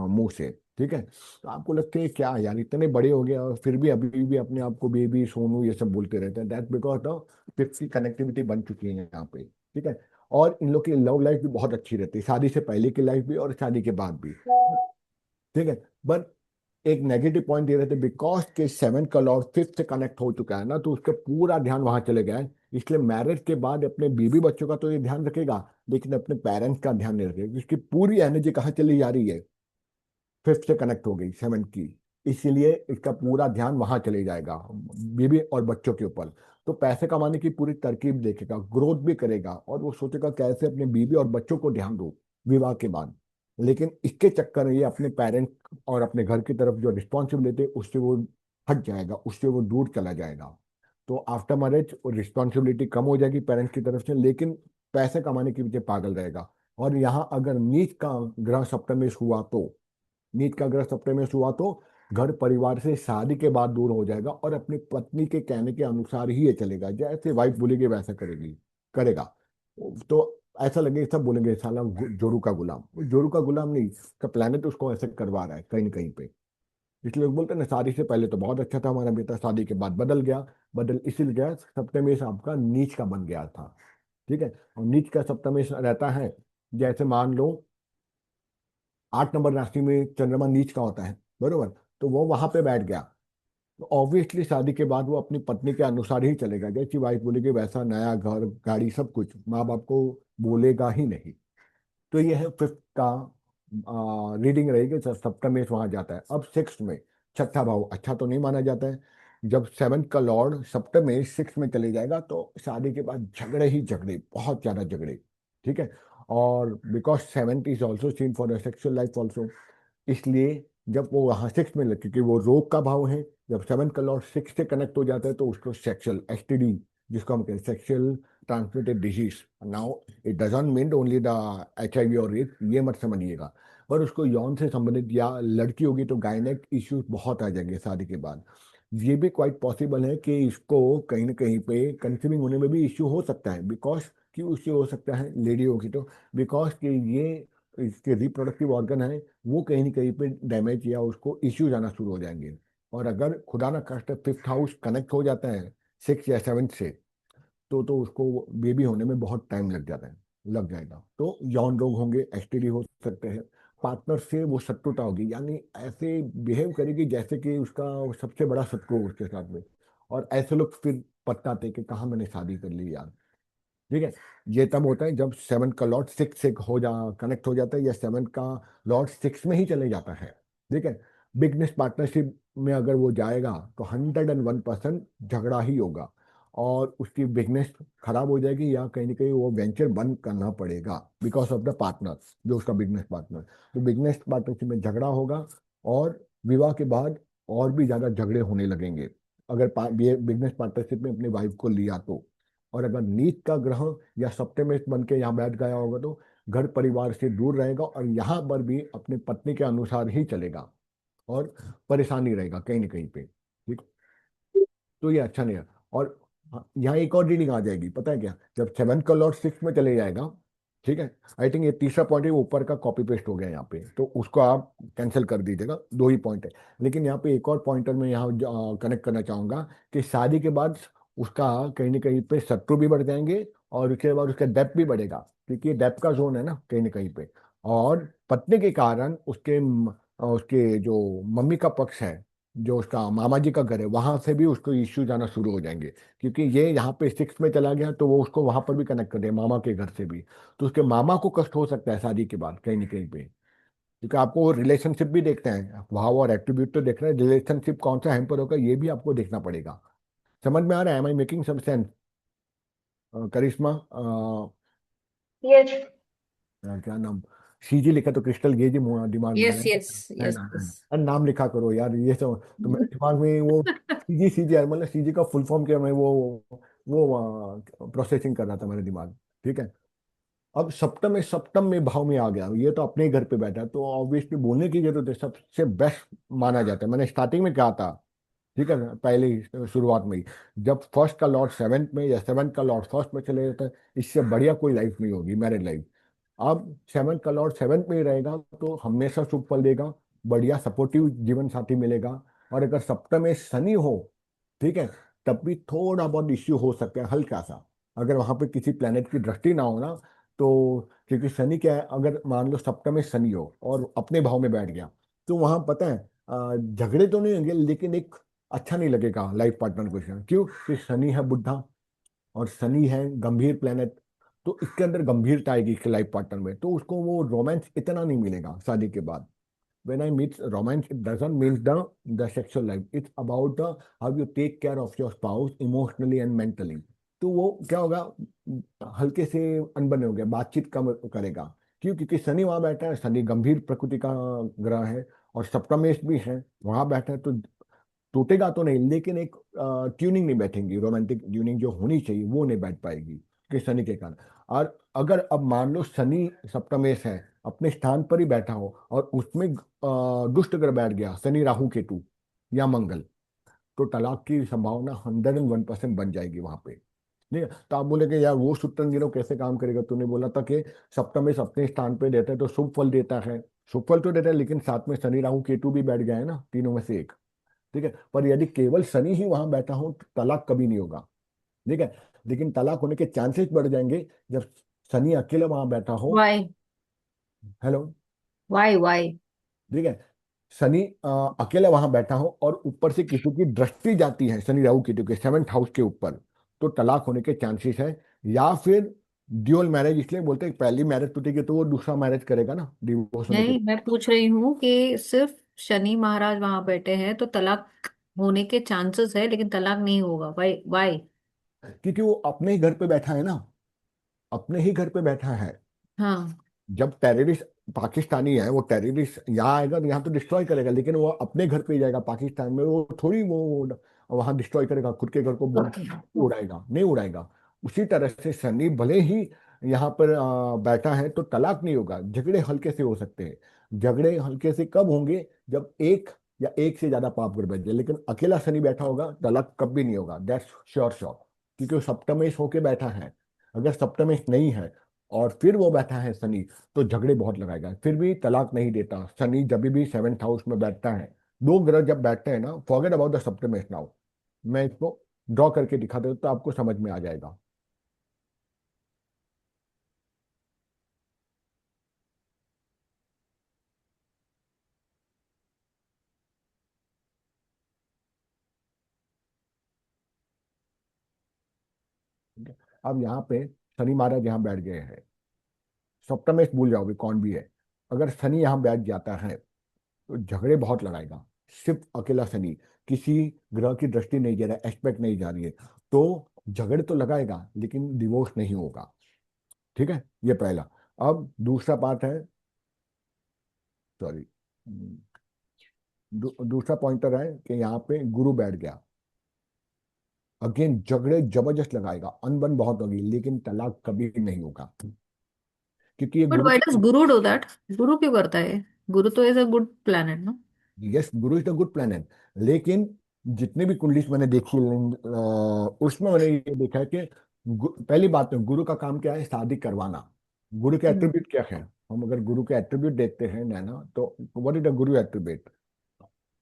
मुंह से, ठीक है। तो आपको लगता है क्या यार इतने बड़े हो गए और फिर भी अभी भी अपने आप को बेबी सोनू ये सब बोलते रहते हैं, दैट बिकॉज ऑफ फिफ्थ की कनेक्टिविटी बन चुकी है यहाँ पे, ठीक है। और इन लोग की लव लाइफ भी बहुत अच्छी रहती है, शादी से पहले की लाइफ भी और शादी के बाद भी, ठीक है। बट एक नेगेटिव पॉइंट ये रहते बिकॉज के सेवन का लॉर्ड फिफ्थ से कनेक्ट हो चुका है ना, तो उसका पूरा ध्यान वहां चले गया है। इसलिए मैरिज के बाद अपने बीवी बच्चों का तो ये ध्यान रखेगा, लेकिन अपने पेरेंट्स का ध्यान नहीं रखेगा, इसकी पूरी एनर्जी कहाँ चली जा रही है, फिफ्थ से कनेक्ट हो गई सेवन की, इसीलिए इसका पूरा ध्यान वहां चले जाएगा बीवी और बच्चों के ऊपर। तो पैसे कमाने की पूरी तरकीब देखेगा, ग्रोथ भी करेगा और वो सोचेगा कैसे अपने बीवी और बच्चों को ध्यान दो विवाह के बाद। लेकिन इसके चक्कर में ये अपने पेरेंट्स और अपने घर की तरफ जो रिस्पॉन्सिबिलिटी उससे वो हट जाएगा, उससे वो दूर चला जाएगा। तो आफ्टर मैरिज रिस्पॉन्सिबिलिटी कम हो जाएगी पेरेंट्स की तरफ से, लेकिन पैसे कमाने के पीछे पागल रहेगा। और यहाँ अगर नीच का ग्रह सप्तमेश हुआ तो, नीट का ग्रह सप्तमेश हुआ तो घर परिवार से शादी के बाद दूर हो जाएगा और अपनी पत्नी के कहने के अनुसार ही ये चलेगा, जैसे वाइफ बोलेगी वैसा करेगा। तो ऐसा लगेगा सब बोलेंगे साला जोरू का गुलाम। वो जोरू का गुलाम नहीं, उसका प्लेनेट उसको ऐसे करवा रहा है कहीं ना कहीं पे। इसलिए लोग बोलते हैं ना, शादी से पहले तो बहुत अच्छा था हमारा बेटा, शादी के बाद बदल गया। बदल इसीलिए गया, सप्तमेश आपका नीच का बन गया था। ठीक है, और नीच का सप्तमेश रहता है, जैसे मान लो 8 नंबर राशि में चंद्रमा नीच का होता है, बरोबर। तो वो वहां पे बैठ गया, तो ऑब्वियसली शादी के बाद वो अपनी पत्नी के अनुसार ही चलेगा, जैसी वाइफ बोलेगी वैसा, नया घर गाड़ी सब कुछ, माँ बाप को बोलेगा ही नहीं। तो ये है फिफ्थ का रीडिंग रहेगी, जब सप्तमेश वहां जाता है। अब सिक्स में, छठा भाव अच्छा तो नहीं माना जाता है। जब सेवन्थ का लॉर्ड सप्तमेश सिक्स में चले जाएगा तो शादी के बाद झगड़े ही झगड़े, बहुत ज्यादा झगड़े। ठीक है, और because seventh is also seen for the sexual life also, इसलिए जब वो वहां सिक्स में लगे, क्योंकि वो रोग का भाव है, जब सेवन का लॉर्ड सिक्स से कनेक्ट हो जाता है तो उसको सेक्सुअल एसटीडी, जिसको हम कहते हैं sexual transmitted disease. Now it doesn't mean only the HIV और रेप, ये मत समझिएगा, पर उसको यौन से संबंधित, या लड़की होगी तो गायनेक इश्यूज बहुत आ जाएंगे शादी के बाद। ये भी क्वाइट पॉसिबल है कि इसको कहीं ना कहीं पे कंसीविंग होने में भी इश्यू हो सकता है, बिकॉज क्यों इश्यू हो सकता है लेडी होगी तो, बिकॉज कि ये इसके रिप्रोडक्टिव ऑर्गन है, वो कहीं ना कहीं पे डैमेज या उसको इश्यूज आना शुरू हो जाएंगे। और अगर खुदा ना खास्ता फिफ्थ हाउस कनेक्ट हो जाता है सिक्स या सेवन से, तो उसको बेबी होने में बहुत टाइम लग जाएगा। तो यौन रोग होंगे, STD हो सकते हैं। पार्टनर से वो शत्रुता होगी, यानी ऐसे बिहेव करेगी जैसे कि उसका वो सबसे बड़ा शत्रु हो उसके साथ में। और ऐसे लोग फिर पछताते कि कहाँ मैंने शादी कर ली यार। ठीक है, ये तब होता है जब सेवन का लॉर्ड सिक्स से हो जा कनेक्ट हो जाता है, या सेवन का लॉर्ड सिक्स में ही चले जाता है। ठीक है, बिजनेस पार्टनरशिप में अगर वो जाएगा तो 101% झगड़ा ही होगा, और उसकी बिजनेस खराब हो जाएगी, या कहीं ना कहीं वो वेंचर बंद करना पड़ेगा बिकॉज ऑफ द पार्टनर, जो उसका बिजनेस पार्टनर। तो बिजनेस पार्टनरशिप में झगड़ा होगा, और विवाह के बाद और भी ज्यादा झगड़े होने लगेंगे अगर बिजनेस पार्टनरशिप में अपनी वाइफ को लिया तो। और अगर नीच का ग्रह या सप्तमेश बन के यहाँ बैठ गया होगा तो घर परिवार से दूर रहेगा, और यहाँ पर भी अपनी पत्नी के अनुसार ही चलेगा, और परेशानी रहेगा कहीं ना कहीं पे। ठीक, तो ये अच्छा नहीं है। और हाँ, यहाँ एक और रीडिंग आ जाएगी, पता है क्या, जब सेवन का लॉर्ड सिक्स में चले जाएगा। ठीक है, आई थिंक ये तीसरा पॉइंट है, ऊपर का कॉपी पेस्ट हो गया यहाँ पे, तो उसको आप कैंसिल कर दीजिएगा, दो ही पॉइंट है। लेकिन यहाँ पे एक और पॉइंटर मैं यहाँ कनेक्ट करना चाहूंगा कि शादी के बाद उसका कहीं ना कहीं पे शत्रु भी बढ़ जाएंगे, और उसके बाद उसका डेप्थ भी बढ़ेगा, क्योंकि डेप्थ का जोन है ना कहीं ना कहीं पे। और पत्नी के कारण उसके जो मम्मी का पक्ष है, जो उसका मामा जी का घर है, वहां से भी उसको इश्यू जाना शुरू हो जाएंगे, क्योंकि ये यहाँ पे सिक्स में चला गया तो वो उसको वहां पर भी कनेक्ट कर दे मामा के घर से भी। तो उसके मामा को कष्ट हो सकता है शादी के बाद कहीं ना कहीं पे, क्योंकि आपको रिलेशनशिप भी देखते हैं, भाव और एट्रीब्यूट तो देख रहे हैं, रिलेशनशिप कौन सा हैम्पर होगा ये भी आपको देखना पड़ेगा। समझ में आ रहा है? Am I making some sense? Karishma, yes. क्या नाम, सीजी लिखा तो क्रिस्टल गेज ही दिमाग में आ यस रहा यस है यस ना? यस। अरे नाम लिखा करो यार, ये सब तो मेरे दिमाग में वो सीजी सीजी यार, मतलब सीजी का फुल फॉर्म क्या, मैं वो प्रोसेसिंग कर रहा था मेरे दिमाग। ठीक है, अब सप्तम में भाव में आ गया, ये तो अपने ही घर पे बैठा है, तो ऑब्वियसली बोलने की जरूरत है, सबसे बेस्ट माना जाता है। मैंने स्टार्टिंग में कहा था, ठीक है ना, पहले ही शुरुआत में ही, जब फर्स्ट का लॉर्ड सेवेंथ में या सेवेंथ का लॉर्ड फर्स्ट में चले जाता है, इससे बढ़िया कोई लाइफ नहीं होगी, मैरिड लाइफ। अब सेवेंथ का लॉर्ड सेवेंथ में ही रहेगा तो हमेशा शुभ फल देगा, बढ़िया सपोर्टिव जीवन साथी मिलेगा। और अगर सप्तम में शनि हो, ठीक है, तब भी थोड़ा बहुत इश्यू हो सकता है, हल्का सा, अगर वहां पे किसी प्लेनेट की दृष्टि ना हो ना। तो क्योंकि शनि क्या है, अगर मान लो सप्तम में शनि हो और अपने भाव में बैठ गया, तो वहां पता है झगड़े तो नहीं होंगे, लेकिन एक अच्छा नहीं लगेगा लाइफ पार्टनर को। क्यों कि शनि है बुढ़ा, और शनि है गंभीर प्लेनेट, तो इसके अंदर गंभीरता आएगी इसके लाइफ पार्टनर में, तो उसको वो रोमांस इतना नहीं मिलेगा शादी के बाद। when I meet romance, it doesn't mean the sexual life. It's about the how you take care of your spouse emotionally and mentally. तो वो क्या होगा, हल्के से अनबने हो गया, बातचीत कम करेगा। क्यों? क्योंकि शनि वहां बैठा है, शनि गंभीर प्रकृति का ग्रह है, और सप्तमेश भी है वहां बैठा है, तो टूटेगा तो नहीं, लेकिन एक ट्यूनिंग नहीं बैठेंगी, रोमांटिक ट्यूनिंग जो होनी चाहिए वो नहीं बैठ पाएगी कि शनि के कारण। और अगर अब मान लो शनि सप्तमेश है अपने स्थान पर ही बैठा हो और उसमें दुष्ट ग्रह बैठ गया, शनि राहु केतु या मंगल, तो तलाक की संभावना 101% बन जाएगी वहां पे। ठीक है, तो आप बोले कि यार वो सूत्र गिरो कैसे काम करेगा, तूने बोला था कि सप्तमेश अपने स्थान पे देता है तो शुभ फल देता है, शुभ फल तो देता है, लेकिन साथ में शनि राहु केतु भी बैठ गया है ना, तीनों में से एक। ठीक है, पर यदि केवल शनि ही वहां बैठा हो तो तलाक कभी नहीं होगा। ठीक है, लेकिन तलाक होने के चांसेस बढ़ जाएंगे जब शनि अकेला वहां बैठा हो। वाई? हेलो। वाई? ठीक है, शनि अकेला वहां बैठा हो और ऊपर से किसी की दृष्टि जाती है शनि राहु केतु के 7th हाउस के ऊपर, तो तलाक होने के चांसेस है। या फिर ड्यूअल मैरिज, इसलिए बोलते हैं पहली मैरिज टूटेगी तो वो दूसरा मैरिज करेगा ना, डिवोर्स होने के। नहीं, मैं पूछ रही हूँ कि सिर्फ शनि महाराज वहां बैठे हैं तो तलाक होने के चांसेस है, लेकिन तलाक नहीं होगा। वाई? वाई? क्योंकि वो अपने ही घर पे बैठा है ना, अपने ही घर पे बैठा है। हाँ। जब टेररिस्ट पाकिस्तानी है, वो टेररिस्ट यहाँ आएगा तो यहाँ तो डिस्ट्रॉय करेगा, लेकिन वो अपने घर पे ही जाएगा पाकिस्तान में, वो थोड़ी वो वहां डिस्ट्रॉय करेगा, खुद के घर को बम ओके। उड़ाएगा, नहीं उड़ाएगा। उसी तरह से शनि भले ही यहाँ पर बैठा है तो तलाक नहीं होगा, झगड़े हल्के से हो सकते हैं। झगड़े हल्के से कब होंगे, जब एक या एक से ज्यादा पाप ग्रह बैठ जाए, लेकिन अकेला शनि बैठा होगा तलाक कभी नहीं होगा, दैट्स श्योर श्योर। क्योंकि वो सप्तमेश होके बैठा है। अगर सप्तमेश नहीं है और फिर वो बैठा है शनि, तो झगड़े बहुत लगाएगा, फिर भी तलाक नहीं देता। शनि जब भी 7th हाउस में बैठता है, दो ग्रह जब बैठते हैं ना, फॉरगेट अबाउट द सप्तमेश नाउ, मैं इसको ड्रॉ करके दिखा देता हूं तो आपको समझ में आ जाएगा। ठीक है? अब यहाँ पे शनि महाराज यहाँ बैठ गए हैं, सप्तमेश भूल जाओगे कौन भी है। अगर शनि यहाँ बैठ जाता है तो झगड़े बहुत लगाएगा। सिर्फ अकेला शनि, किसी ग्रह की दृष्टि नहीं जा रहा है, एस्पेक्ट नहीं जा रही है, तो झगड़े तो लगाएगा लेकिन डिवोर्स नहीं होगा। ठीक है, ये पहला। अब दूसरा पार्ट है, सॉरी, दूसरा पॉइंटर है कि यहाँ पे गुरु बैठ गया। अगेन झगड़े जबरदस्त लगाएगा, अनबन बहुत होगी, लेकिन तलाक कभी नहीं होगा, क्योंकि ये but Guru. Why does Guru do that? Guru क्यों करता है? गुरु तो is a good planet, no? Yes, Guru is the good planet, लेकिन जितने भी कुंडली मैंने देखी उसमें मैंने ये देखा है कि पहली बात है, गुरु का काम क्या है, शादी करवाना। गुरु के हम्म। एट्रीब्यूट क्या है, हम अगर गुरु के एट्रीब्यूट देखते हैं नैना, तो what is the Guru attribute?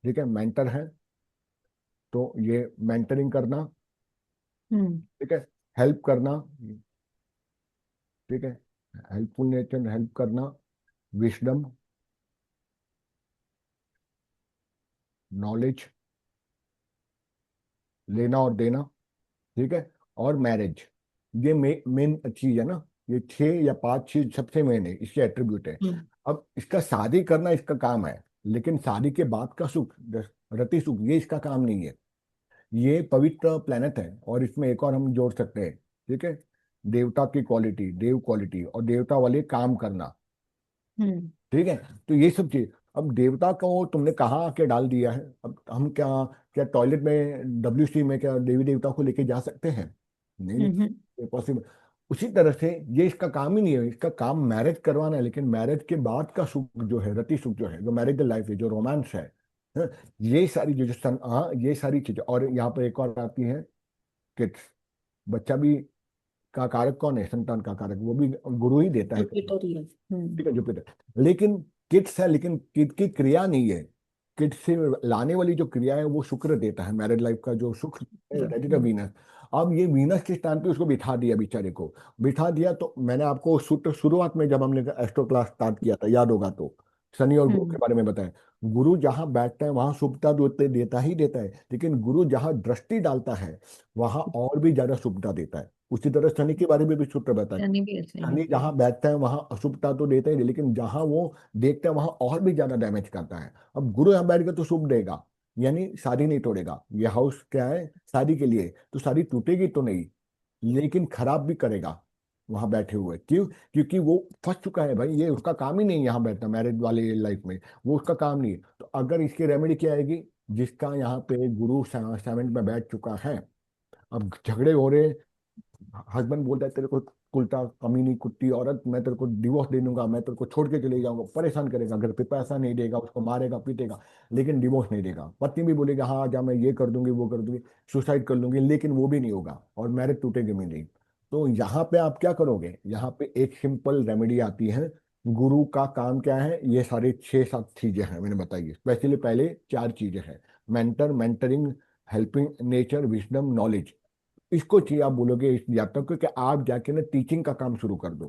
ठीक है, मेंटर है, तो ये मेंटरिंग करना। हम्म। ठीक है, हेल्प करना। ठीक है, हेल्पफुल नेचर, हेल्प करना, विजडम, नॉलेज, लेना और देना। ठीक है, और मैरिज, ये मेन चीज है ना। ये 6 या 5 चीज सबसे मेन है, इसके एट्रीब्यूट है। हम्म। अब इसका शादी करना इसका काम है, लेकिन शादी के बाद का सुख, रति सुख, ये इसका काम नहीं है। ये पवित्र प्लेनेट है, और इसमें एक और हम जोड़ सकते हैं। ठीक है, देवता की क्वालिटी, देव क्वालिटी, और देवता वाले काम करना। हम्म। ठीक है, तो ये सब चीज। अब देवता को तुमने कहाँ आके डाल दिया है, अब हम क्या, क्या टॉयलेट में WC में क्या देवी देवता को लेके जा सकते हैं? नहीं, हम्म। पॉसिबल। उसी तरह से ये इसका काम ही नहीं है, इसका काम मैरिज करवाना है, लेकिन मैरिज के बाद का सुख जो है, रति सुख जो है, जो मैरिज लाइफ है, जो रोमांस है, हाँ, ये सारी जो जो हाँ, ये सारी चीजें। और यहाँ पर एक और आती है, किड्स, बच्चा भी का कारक कौन है, संतान का कारक वो भी गुरु ही देता है। जुपिटर ही है। ठीक है, जुपिटर। लेकिन किड्स है, लेकिन किड की क्रिया नहीं है। किड से लाने वाली जो क्रिया है वो शुक्र देता है, मैरिड लाइफ का जो सुख है, दैट इज वीनस। अब ये वीनस के स्थान पे उसको बिठा दिया, बेचारे को बिठा दिया। तो मैंने आपको शुरुआत में जब हमने एस्ट्रो क्लास स्टार्ट किया था, याद होगा तो, शनि और गुरु के हम्म। बारे में बताया। गुरु जहां बैठता है वहां शुभता देता ही देता है, लेकिन गुरु जहां दृष्टि डालता है वहां और भी ज्यादा शुभता देता है। उसी तरह शनि के बारे में भी सूत्र बताया, शनि भी ऐसे ही है। शनि जहां बैठता है वहां अशुभता तो देता ही नहीं, लेकिन जहां वो देखता है वहां और भी ज्यादा डैमेज करता है। अब गुरु यहाँ बैठ गया तो शुभ देगा, यानी शादी नहीं तोड़ेगा। ये हाउस क्या है, शादी के लिए, तो शादी टूटेगी तो नहीं, लेकिन खराब भी करेगा वहां बैठे हुए। क्यों? क्योंकि वो फंस चुका है भाई, ये उसका काम ही नहीं है यहाँ बैठना, मैरिज वाले लाइफ में वो उसका काम नहीं है। तो अगर इसकी रेमेडी क्या आएगी, जिसका यहाँ पे गुरु 7th में बैठ चुका है, अब झगड़े हो रहे, हस्बैंड बोलता है तेरे को कुलटा कमीनी कुत्ती औरत, मैं तेरे को डिवोर्स दे दूंगा, मैं तेरे को छोड़ के चले जाऊंगा, परेशान करेगा, घर पे पैसा नहीं देगा, उसको मारेगा पीटेगा, लेकिन डिवोर्स नहीं देगा। पत्नी भी बोलेगी हाँ जा मैं ये कर दूंगी वो कर दूंगी, सुसाइड कर लूंगी, लेकिन वो भी नहीं होगा और मैरिज टूटेगी भी नहीं। तो यहाँ पे आप क्या करोगे, यहाँ पे एक सिंपल रेमेडी आती है। गुरु का काम क्या है, ये सारे 6-7 चीजें हैं मैंने बताई, स्पेशली पहले 4 चीजें हैं। Mentor, mentoring, helping nature, wisdom, knowledge. इसको चाहिए आप बोलोगे इस जातक को कि आप जाके ना टीचिंग का काम शुरू कर दो।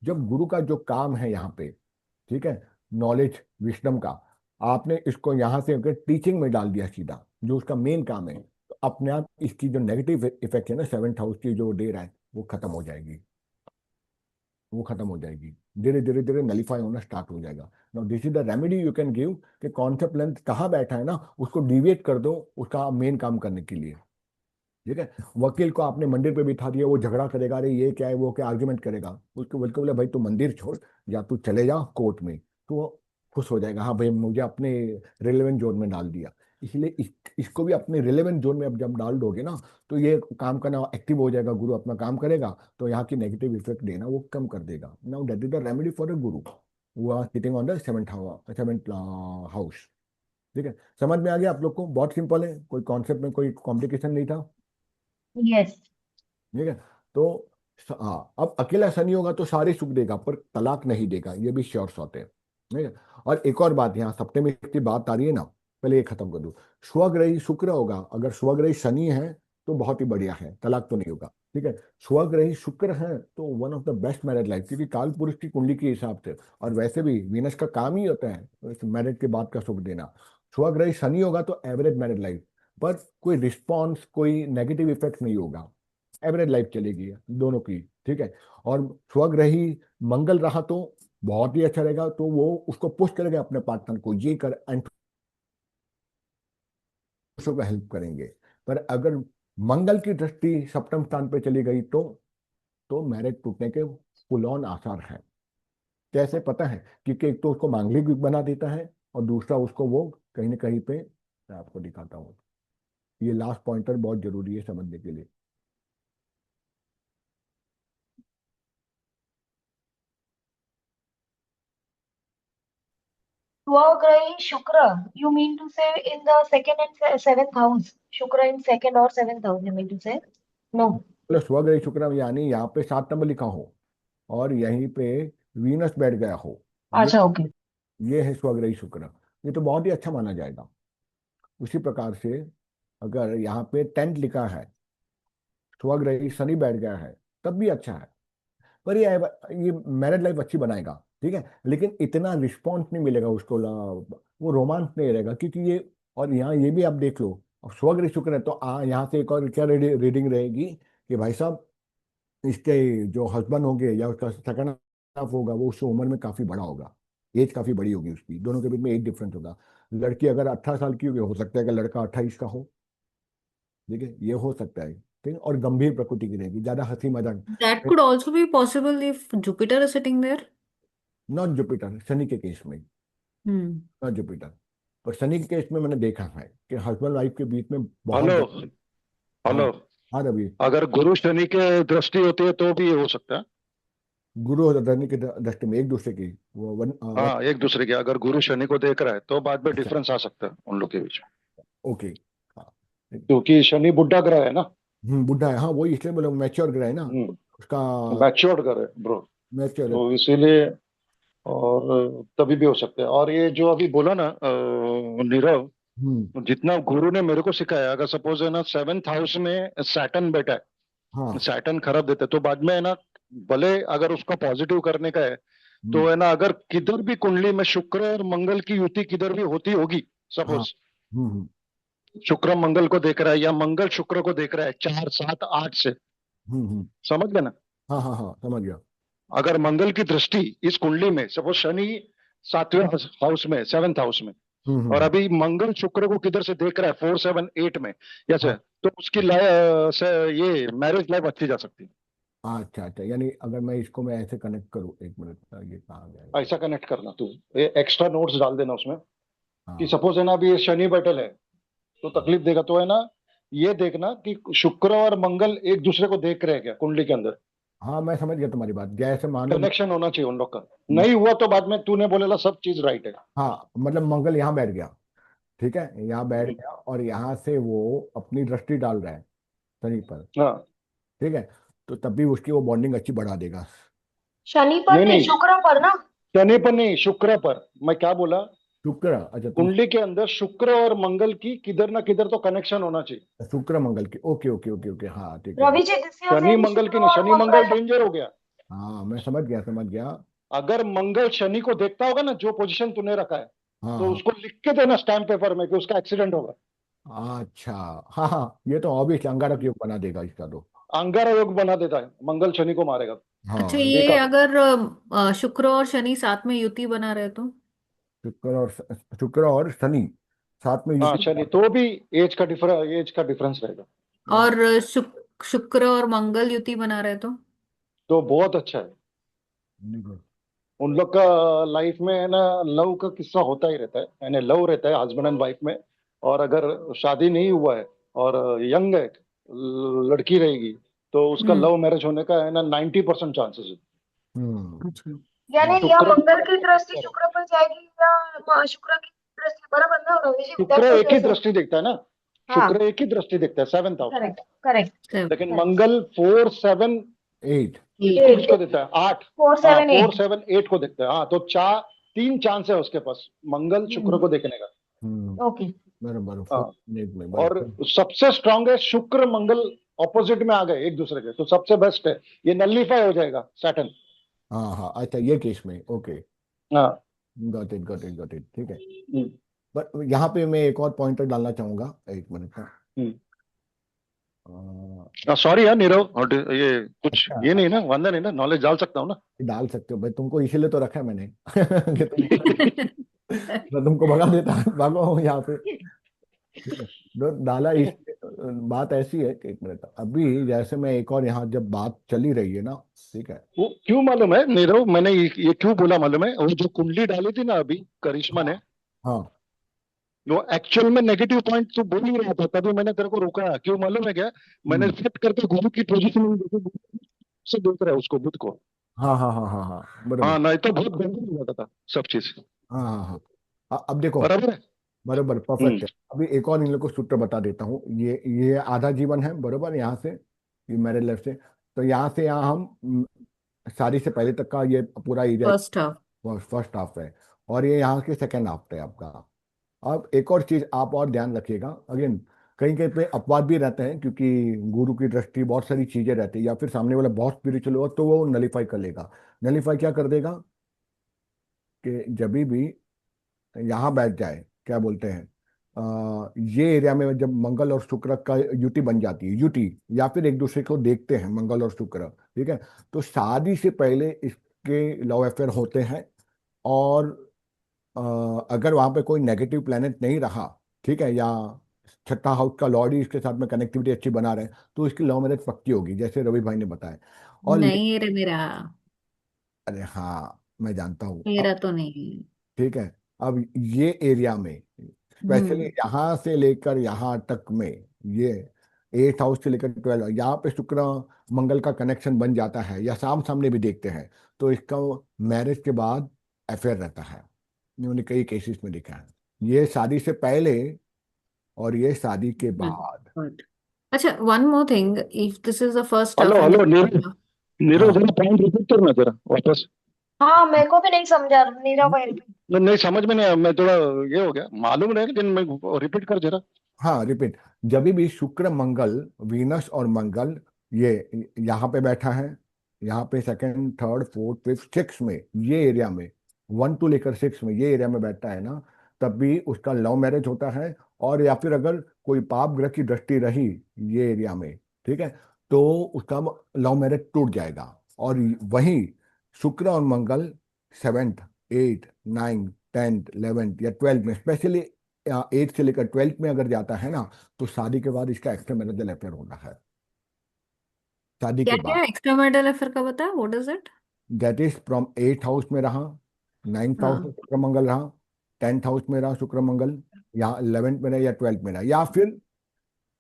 जब गुरु का जो काम है यहाँ पे, ठीक है, नॉलेज विजडम का, आपने इसको यहाँ से अगर टीचिंग में डाल दिया सीधा, जो उसका मेन काम है, तो अपने आप इसकी जो नेगेटिव इफेक्ट है ना 7th हाउस की जो दे रहा है, वो खत्म हो जाएगी। वो खत्म हो जाएगी, धीरे धीरे धीरे नलीफाई होना स्टार्ट हो जाएगा। Now this is the remedy you can give, कि कॉन्सेप्ट लेंथ कहाँ बैठा है ना, उसको डिविएट कर दो उसका मेन काम करने के लिए। ठीक है, वकील को आपने मंदिर पे बिठा दिया, वो झगड़ा करेगा, अरे ये क्या है वो क्या, आर्ग्यूमेंट करेगा, उसको बिल्कुल बोले भाई तू मंदिर छोड़ या तू चले जा कोर्ट में, तो वो खुश हो जाएगा, हाँ भाई मुझे अपने रिलेवेंट जोन में डाल दिया। इसलिए इसको भी अपने रिलेवेंट जोन में अब जब डाल दोगे ना, तो ये काम करना एक्टिव हो जाएगा, गुरु अपना काम करेगा, तो यहाँ की नेगेटिव इफेक्ट देना वो कम कर देगा। Now that is the remedy for a guru who are sitting on the 7th house. ठीक है, समझ में आ गया आप लोग को, बहुत सिंपल है, कोई कॉन्सेप्ट में कोई कॉम्प्लिकेशन नहीं था। Yes. ठीक है, तो हाँ, अब अकेला शनि होगा तो सारे सुख देगा पर तलाक नहीं देगा, ये भी श्योर शॉट है। ठीक है, और एक और बात, यहाँ सप्तमी की बात आ रही है ना, पहले ये खत्म कर दूं। स्वग्रही शुक्र होगा, अगर स्वग्रही शनि है तो बहुत ही बढ़िया है, तलाक तो नहीं होगा। ठीक है, स्वग्रही शुक्र है तो one of the best marriage life, क्योंकि काल पुरुष की कुंडली के हिसाब से, और वैसे भी वीनस का काम ही होता है मैरिज के बाद का सुख देना। स्वग्रही शनि होगा तो एवरेज मैरिज लाइफ, पर कोई रिस्पॉन्स, कोई नेगेटिव इफेक्ट नहीं होगा, एवरेज लाइफ चलेगी दोनों की। ठीक है, और स्वग्रही मंगल रहा तो बहुत ही अच्छा रहेगा, तो वो उसको पुश करेगा अपने पार्टनर को, ये कर एंड को हेल्प करेंगे। पर अगर मंगल की दृष्टि सप्तम स्थान पे चली गई तो मैरिज टूटने के फुल ऑन आसार है। कैसे पता है, क्योंकि एक तो उसको मांगलिक भी बना देता है, और दूसरा उसको वो कहीं ना कहीं पे, मैं आपको दिखाता हूँ, ये लास्ट पॉइंटर बहुत जरूरी है समझने के लिए। Swagrai Shukra, you mean to say in the second and seventh house? Shukra in second or seventh house, you mean to say? No. मतलब स्वग्रही शुक्र यानी यहाँ पे 7 नंबर लिखा हो और यहीं पे वीनस बैठ गया हो, ये अच्छा, ओके। ये है स्वग्रही शुक्र, ये तो बहुत ही अच्छा माना जाएगा। उसी प्रकार से अगर यहाँ पे 10th लिखा है, स्वग्रही शनि बैठ गया है, तब भी अच्छा है। पर ये मैरिड लाइफ अच्छी बनाएगा, ठीक है, लेकिन इतना रिस्पॉन्स नहीं मिलेगा उसको, वो रोमांस नहीं रहेगा, क्योंकि ये, और यहाँ ये भी आप देख लो, अब स्वग्रही शुक्र है तो यहाँ से एक और क्या रीडिंग रहेगी कि भाई साहब इसके जो हस्बैंड होंगे या उसका सेकंड हाफ होगा, वो उससे उम्र में काफी बड़ा होगा, एज काफी बड़ी होगी उसकी, दोनों के बीच में एज डिफरेंस होगा। लड़की अगर 18 साल की होगी, हो सकता है कि लड़का 28 का हो। ठीक है, ये हो सकता है, ठीक है, और गंभीर प्रकृति की रहेगी, ज्यादा हंसी That मजाक। could also be possible if Jupiter is sitting there. Not Jupiter, Shani के केस में, Hmm. नॉट जुपिटर, पर शनि के केस में मैंने देखा है कि हस्बैंड वाइफ के बीच में बहुत हेलो हाँ। हेलो। हाँ रवि, अगर गुरु शनि के दृष्टि होती है तो भी ये हो सकता है। गुरु और धरनी के दृष्टि में एक दूसरे की वो हाँ, एक दूसरे के, अगर गुरु शनि को देख रहा है तो बाद में अच्छा, डिफरेंस आ सकता है उन लोग के बीच में, ओके, हाँ, क्योंकि शनि बुढ़ा ग्रह है ना। बुढ़ा है, हाँ वही इसलिए बोला मैच्योर ग्रह है ना उसका, मैच्योर्ड ग्रह है ब्रो, मैच्योर है। तो इसीलिए, और तभी भी हो सकता है। और ये जो अभी बोला ना नीरव, हम्म, जितना गुरु ने मेरे को सिखाया, अगर सपोज है ना 7th हाउस में सैटर्न बैठा है, हाँ, सैटर्न खराब देता है, तो बाद में है ना, भले अगर उसका पॉजिटिव करने का है, हम्म, तो है ना, अगर किधर भी कुंडली में शुक्र और मंगल की युति किधर भी होती होगी, हाँ, सपोज हम्म, शुक्र मंगल को देख रहा है या मंगल शुक्र को देख रहा है 4, 7, 8 से, समझ गए ना। हाँ हाँ हाँ, समझ गया। अगर मंगल की दृष्टि इस कुंडली में, सपोज शनि 7वें हाउस में, 7th हाउस में, और हम्म, अभी मंगल शुक्र को किधर से देख रहा है 4, 7, 8 में, जैसे, हाँ, तो उसकी ये मैरिज लाइफ अच्छी जा सकती अच्छा अच्छा, यानी अगर मैं इसको मैं ऐसे कनेक्ट करूँ, एक मिनट, ये कहाँ है। गया, ऐसा कनेक्ट करना तू, ये एक्स्ट्रा नोट्स डाल देना उसमें, कि हाँ, सपोज है ना अभी ये शनि बैठल है तो हाँ, तकलीफ देगा, तो है ना, ये देखना कि शुक्र और मंगल एक दूसरे को देख रहे हैं क्या कुंडली के अंदर। हाँ मैं समझ गया तुम्हारी बात, जैसे मान लो कनेक्शन होना चाहिए उन लोग का। नहीं हुआ तो बाद में तूने बोलेला सब चीज राइट है। हाँ मतलब मंगल यहाँ बैठ गया, ठीक है, यहाँ बैठ गया और यहाँ से वो अपनी दृष्टि डाल रहा है शनि पर, हाँ। ठीक है, तो तब भी उसकी वो बॉन्डिंग अच्छी बढ़ा देगा। शनि पर नहीं नहीं, नहीं, शुक्र पर ना। शनि पर नहीं, शुक्र पर। मैं क्या बोला, शुक्र, अच्छा तुम कुंडली के अंदर शुक्र और मंगल की किधर ना किधर तो कनेक्शन होना चाहिए। शुक्र मंगल की, ओके ओके ओके ओके, हाँ ठीक है। Ravi ji, this you are Shani saying Mangal की शुक्र नहीं, और शनि मंगल मंगल। डेंजर हो गया। हाँ मैं समझ गया समझ गया। अगर मंगल शनि को देखता होगा ना, जो पोजीशन तूने रखा है, हाँ तो हाँ, उसको लिख के देना स्टैम्प पेपर में कि उसका एक्सीडेंट होगा। अच्छा, हाँ हाँ ये तो ऑब्वियस अंगारक योग बना देगा इसका तो। अंगारा योग बना देता है, मंगल शनि को मारेगा। अच्छा, हाँ ये देखा तो। अगर शुक्र और शनि साथ में युति बना रहे तो? शुक्र और शनि साथ में हाँ युति। शनि तो भी एज का डिफरेंस रहेगा। और शुक्र और मंगल युति बना रहे तो? तो बहुत अच्छा है। उन लोग का लाइफ में है ना, लव का किस्सा होता ही रहता है, यानी लव रहता है हस्बैंड एंड वाइफ में। और अगर शादी नहीं हुआ है और यंग है, लड़की रहेगी, तो उसका हम्म। लव मैरिज होने का है ना 90% चांसेस है। हम्म। अच्छा। यानी या शुक्र मंगल की दृष्टि शुक्र पर जाएगी या शुक्र की दृष्टि, बराबर ना रवि जी, शुक्र दैट्स व्हाट यू एक आर ही सेइंग। दृष्टि देखता है ना। हाँ, शुक्र एक ही दृष्टि देखता है, 7th हाउस। करेक्ट करेक्ट लेकिन करेक्ट। मंगल 4 7 8। एट। किसको देता है, 8। फोर हाँ, सेवन 4 एट 7 8 को देखता है। हाँ, तो चार, 3 चांस है उसके पास मंगल शुक्र को देखने का। हम्म। ओके। बराबर, हाँ। 4 में और बराबर। सबसे स्ट्रांग है शुक्र मंगल, ऑपोजिट में आ गए एक दूसरे के, तो सबसे बेस्ट है। ये नल्लीफाई हो जाएगा सैटर्न। हाँ हाँ अच्छा, ये केस में ओके, हाँ। Got it got it got it, ठीक है। हम्म, बट यहाँ पे मैं एक और पॉइंटर डालना चाहूंगा, एक मिनट का। हम्म। अ, सॉरी यार नीरव, और ये कुछ अच्छा, ये नहीं ना, वांदा नहीं ना, नॉलेज डाल सकता हूँ ना। डाल सकते हो भाई, तुमको इसीलिए तो रखा है मैंने कि मैं तुमको भगा देता, भागो यहाँ पे, ठीक है। तो डाला इस, बात ऐसी है कि एक मिनट, अभी जैसे मैं एक और यहाँ जब बात चली रही है ना, ठीक है। वो क्यों मालूम है नीरव, मैंने ये क्यों बोला मालूम है, वो जो कुंडली डाली थी ना अभी करिश्मा ने, हाँ वो एक्चुअल में नेगेटिव पॉइंट तो बोल ही रहा था, तभी मैंने तेरे को रोका। क्यों मालूम है क्या, मैंने हम्म, सेट करके गुरु की पोजीशन में देखो, गुरु से देख रहा है उसको, बुद्ध को। हाँ हाँ हाँ हाँ हाँ बराबर, हाँ, नहीं तो बहुत गंभीर हो जाता था सब चीज। हाँ हाँ हाँ। अब देखो, बराबर है। बराबर हम्म। परफेक्ट है। अभी एक और इन लोग को सूत्र बता देता हूँ, ये आधा जीवन है बराबर, यहाँ से ये मेरे लेफ्ट से, तो यहाँ से यहाँ हम शादी से पहले तक का ये पूरा area first half. First half है, और ये यहाँ के सेकेंड हाफ है आपका। अब एक और चीज आप और ध्यान रखिएगा, अगेन कहीं कहीं पे अपवाद भी रहते हैं, क्योंकि गुरु की दृष्टि बहुत सारी चीजें रहती है, या फिर सामने वाला बहुत स्पिरिचुअल होगा तो वो नलीफाई कर लेगा। नलीफाई क्या कर देगा कि जब भी यहाँ बैठ जाए, क्या बोलते हैं, ये एरिया में जब मंगल और शुक्र का युति बन जाती है, युति या फिर एक दूसरे को देखते हैं मंगल और शुक्र, ठीक है, तो शादी से पहले इसके लव अफेयर होते हैं। और अ, अगर वहां पे कोई नेगेटिव प्लेनेट नहीं रहा, ठीक है, या छठा हाउस का लॉर्ड ही इसके साथ में कनेक्टिविटी अच्छी बना रहे, तो इसकी लव मैरिज पक्की होगी, जैसे रवि भाई ने बताया। और नहीं रे मेरा, अरे हाँ मैं जानता हूँ मेरा अब, तो नहीं। ठीक है। अब ये एरिया में स्पेशली हम्म। यहाँ से लेकर यहाँ तक में, ये 8 हाउस से लेकर 12, यहाँ पे शुक्र मंगल का कनेक्शन बन जाता है, या साम सामने भी देखते हैं, तो इसका मैरिज के बाद अफेयर रहता है। मैंने कई केसेस में देखा है, ये शादी से पहले और ये शादी के बाद। गुड। अच्छा, one more thing, if this is the first hello half and hello Nirav, Nirav हाँ जरा पॉइंट रिपीट करना जरा वापस। हाँ, मेरे को भी नहीं समझा नीरव भाई। नहीं समझ में नहीं आया, मैं थोड़ा ये हो गया, मालूम नहीं, लेकिन मैं रिपीट कर जरा। हाँ रिपीट, जब भी शुक्र मंगल, वीनस और मंगल ये यहाँ पे बैठा है, यहाँ पे second third fourth fifth six में, ये एरिया में 1 to 6 में ये एरिया में बैठता है ना, तब भी उसका लव मैरिज होता है। और या फिर अगर कोई पाप ग्रह की दृष्टि रही ये एरिया में, ठीक है, तो उसका लव मैरिज टूट जाएगा। और वहीं शुक्र और मंगल 7th 8th 9th 10th 11th या 12th में, स्पेशली 8 से लेकर 12th में अगर जाता है ना, तो शादी के बाद इसका एक्स्ट्रा मैरिटल अफेयर होता है, शादी क्या के क्या बाद। एक्स्ट्रा मैरिटल अफेयर का बता, what is it? That is from 8 house में रहा, 9th हाउस में हाँ। शुक्र मंगल रहा, 10th हाउस में रहा शुक्र मंगल, या 11th में रहा या 12th में रहा, या फिर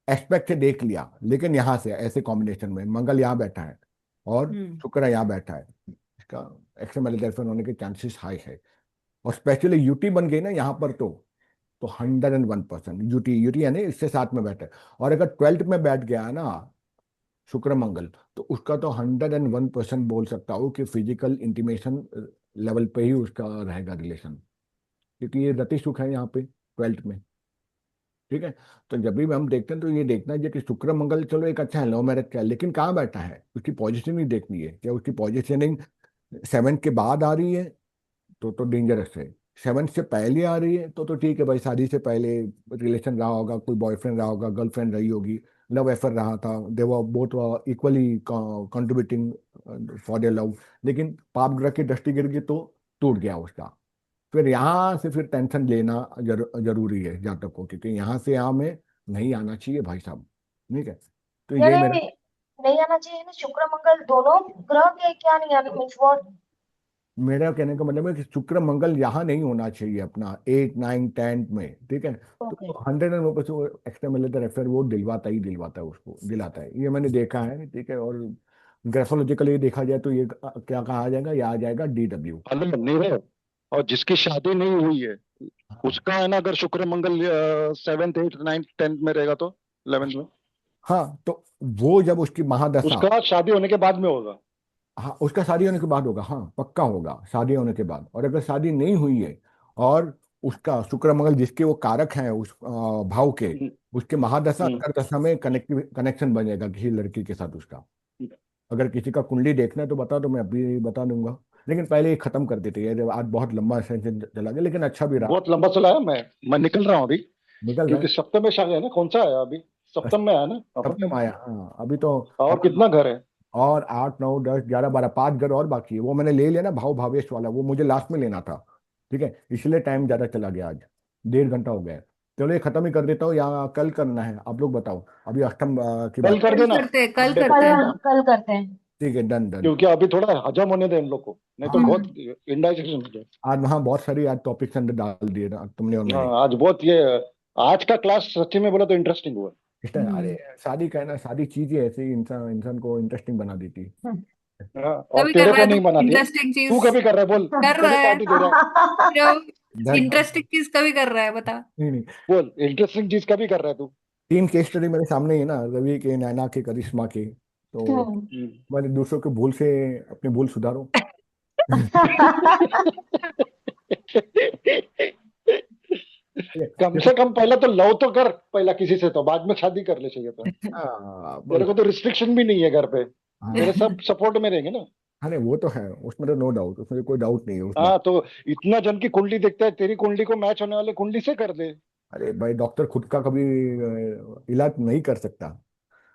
एस्पेक्ट से देख लिया, लेकिन यहाँ से ऐसे कॉम्बिनेशन में मंगल यहाँ बैठा है, और हम्म शुक्र यहाँ बैठा है, इसका एक्स्ट्रा होने के चांसेस हाई है। और स्पेशली यूटी बन गई ना यहाँ पर, तो 101% यूटी, यूटी यानी इससे साथ में बैठे। और अगर 12th में बैठ गया है ना शुक्र मंगल, तो उसका तो 101% बोल सकता हूँ कि फिजिकल इंटीमेशन लेवल पे ही उसका रहेगा रिलेशन, क्योंकि ये रति सुख है यहाँ पे 12th में। ठीक है। तो जब भी हम देखते हैं तो ये देखना है कि शुक्र मंगल चलो एक अच्छा है, लव मैरिज का है, लेकिन कहाँ बैठा है, उसकी पॉजिशनिंग देखनी है। क्या उसकी पॉजिशनिंग 7 के बाद आ रही है तो डेंजरस है, 7 से पहले आ रही है तो ठीक है भाई, शादी से पहले रिलेशन रहा होगा, कोई बॉयफ्रेंड रहा होगा, गर्लफ्रेंड रही होगी, लव अफेयर रहा था, they were both equally contributing for their love, लेकिन पाप ग्रह की दृष्टि गिर गई तो टूट गया उसका। फिर यहाँ से फिर टेंशन लेना जरूरी है जातक को, क्योंकि यहाँ से यहाँ में नहीं आना चाहिए भाई साहब। ठीक है। तो ये यानी मेरा नहीं आना चाहिए ना, शुक्र मंगल दोनों ग्रह के क्या नहीं आना, मीन्स व्हाट? मेरा कहने का मतलब है कि शुक्र मंगल यहाँ नहीं होना चाहिए अपना 8 9 10 में। ठीक है। ओके। तो 100% एक्स्ट्रा मिलिटर अफेयर वो दिलवाता है उसको, दिलाता है, ये मैंने देखा है। ठीक है। और ग्राफोलॉजिकली देखा जाए तो ये क्या कहा जाएगा, ये आ जाएगा DW। हेलो नीरव, और जिसकी शादी नहीं हुई है हाँ। उसका है ना, अगर शुक्र मंगल 7th 8th 9th 10th में रहेगा तो 11th में हाँ, तो वो जब उसकी महादशा, उसका शादी होने के बाद में होगा। हाँ उसका शादी होने के बाद होगा, हाँ पक्का होगा शादी होने के बाद। और अगर शादी नहीं हुई है और उसका शुक्र मंगल जिसके वो कारक हैं उस भाव के, हम्म, उसके महादशा हम्म, अंतरदशा में कनेक्शन बनेगा किसी लड़की के साथ उसका। अगर किसी का कुंडली देखना है तो बता दो, मैं अभी बता दूंगा। लेकिन पहले ये खत्म कर देते हैं, जब आज बहुत लंबा सेशन चला गया, लेकिन अच्छा भी रहा। बहुत लंबा चला है। मैं निकल रहा हूँ अभी, निकल रहे क्योंकि सप्तम में शादी है ना। कौन सा है अभी? हैं। सप्तम में है ना अपन? सप्तम आया, हाँ अभी तो। और अभी कितना घर है? और 8 9 10 11 12 5 घर और बाकी है, वो मैंने ले लिया ना भाव भावेश वाला, वो मुझे लास्ट में लेना था। ठीक है, इसलिए टाइम ज्यादा चला गया आज, 1.5 घंटा हो गया है। चलो ये खत्म ही कर देता हूँ, या कल करना है आप लोग बताओ, अभी अष्टम की कल बात। कर कल देना, करते हैं, कल मंडे को। करते हैं। कल करते हैं। ठीक है, डन डन। क्योंकि अभी थोड़ा हजम होने दे हम लोग को, नहीं तो हाँ, बहुत इंडाइजेशन हो जाए। आज वहाँ बहुत सारी आज टॉपिक्स अंदर डाल दिए ना तुमने और मैंने। हाँ, आज बहुत ये, आज का क्लास सच्ची में बोला तो इंटरेस्टिंग हुआ। अरे शादी का है ना, शादी चीजें ऐसे ही इंसान इंसान को इंटरेस्टिंग बना देती है। हाँ, और कभी कर तेरे रहा को है नहीं तो बनाती है। इंटरेस्टिंग तू चीज कभी कर रहा है, बोल, कर रहा तेरे है। पार्टी दे रहा है। नहीं इंटरेस्टिंग चीज कभी कर रहा है बता। नहीं, बोल, इंटरेस्टिंग चीज कभी कर रहा है तू? 3 केस स्टडी मेरे सामने ही है ना, रवि के, नैना के, करिश्मा के। तो हम्म। मैंने दूसरों के भूल से अपनी भूल सुधारो। कम देखो, से कम पहले तो लव तो कर, पहला किसी से, तो बाद में शादी कर ले चाहिए तो। तेरे बोल। को तो रिस्ट्रिक्शन भी नहीं है घर पे, तेरे हाँ, सब सपोर्ट में रहेंगे ना। अरे वो तो है, उसमें तो नो डाउट, उसमें कोई डाउट नहीं है उस बात। हाँ, तो इतना जन की कुंडली देखता है, तेरी कुंडली को मैच होने वाले कुंडली से कर दे। अरे भाई, डॉक्टर खुद का कभी इलाज नहीं कर सकता।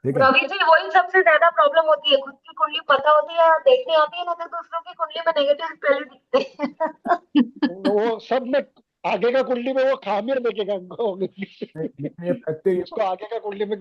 ठीक है। रवि जी, वही सबसे ज्यादा प्रॉब्लम होती है, खुद की कुंडली पता होती है, देखनी आती है ना, तो दूसरों की कुंडली में नेगेटिव पहले दिखते हैं। वो सब में आगे का कुंडली में वो खामियां देखेगा। लेकिन ये फैक्ट उसको आगे का कुंडली में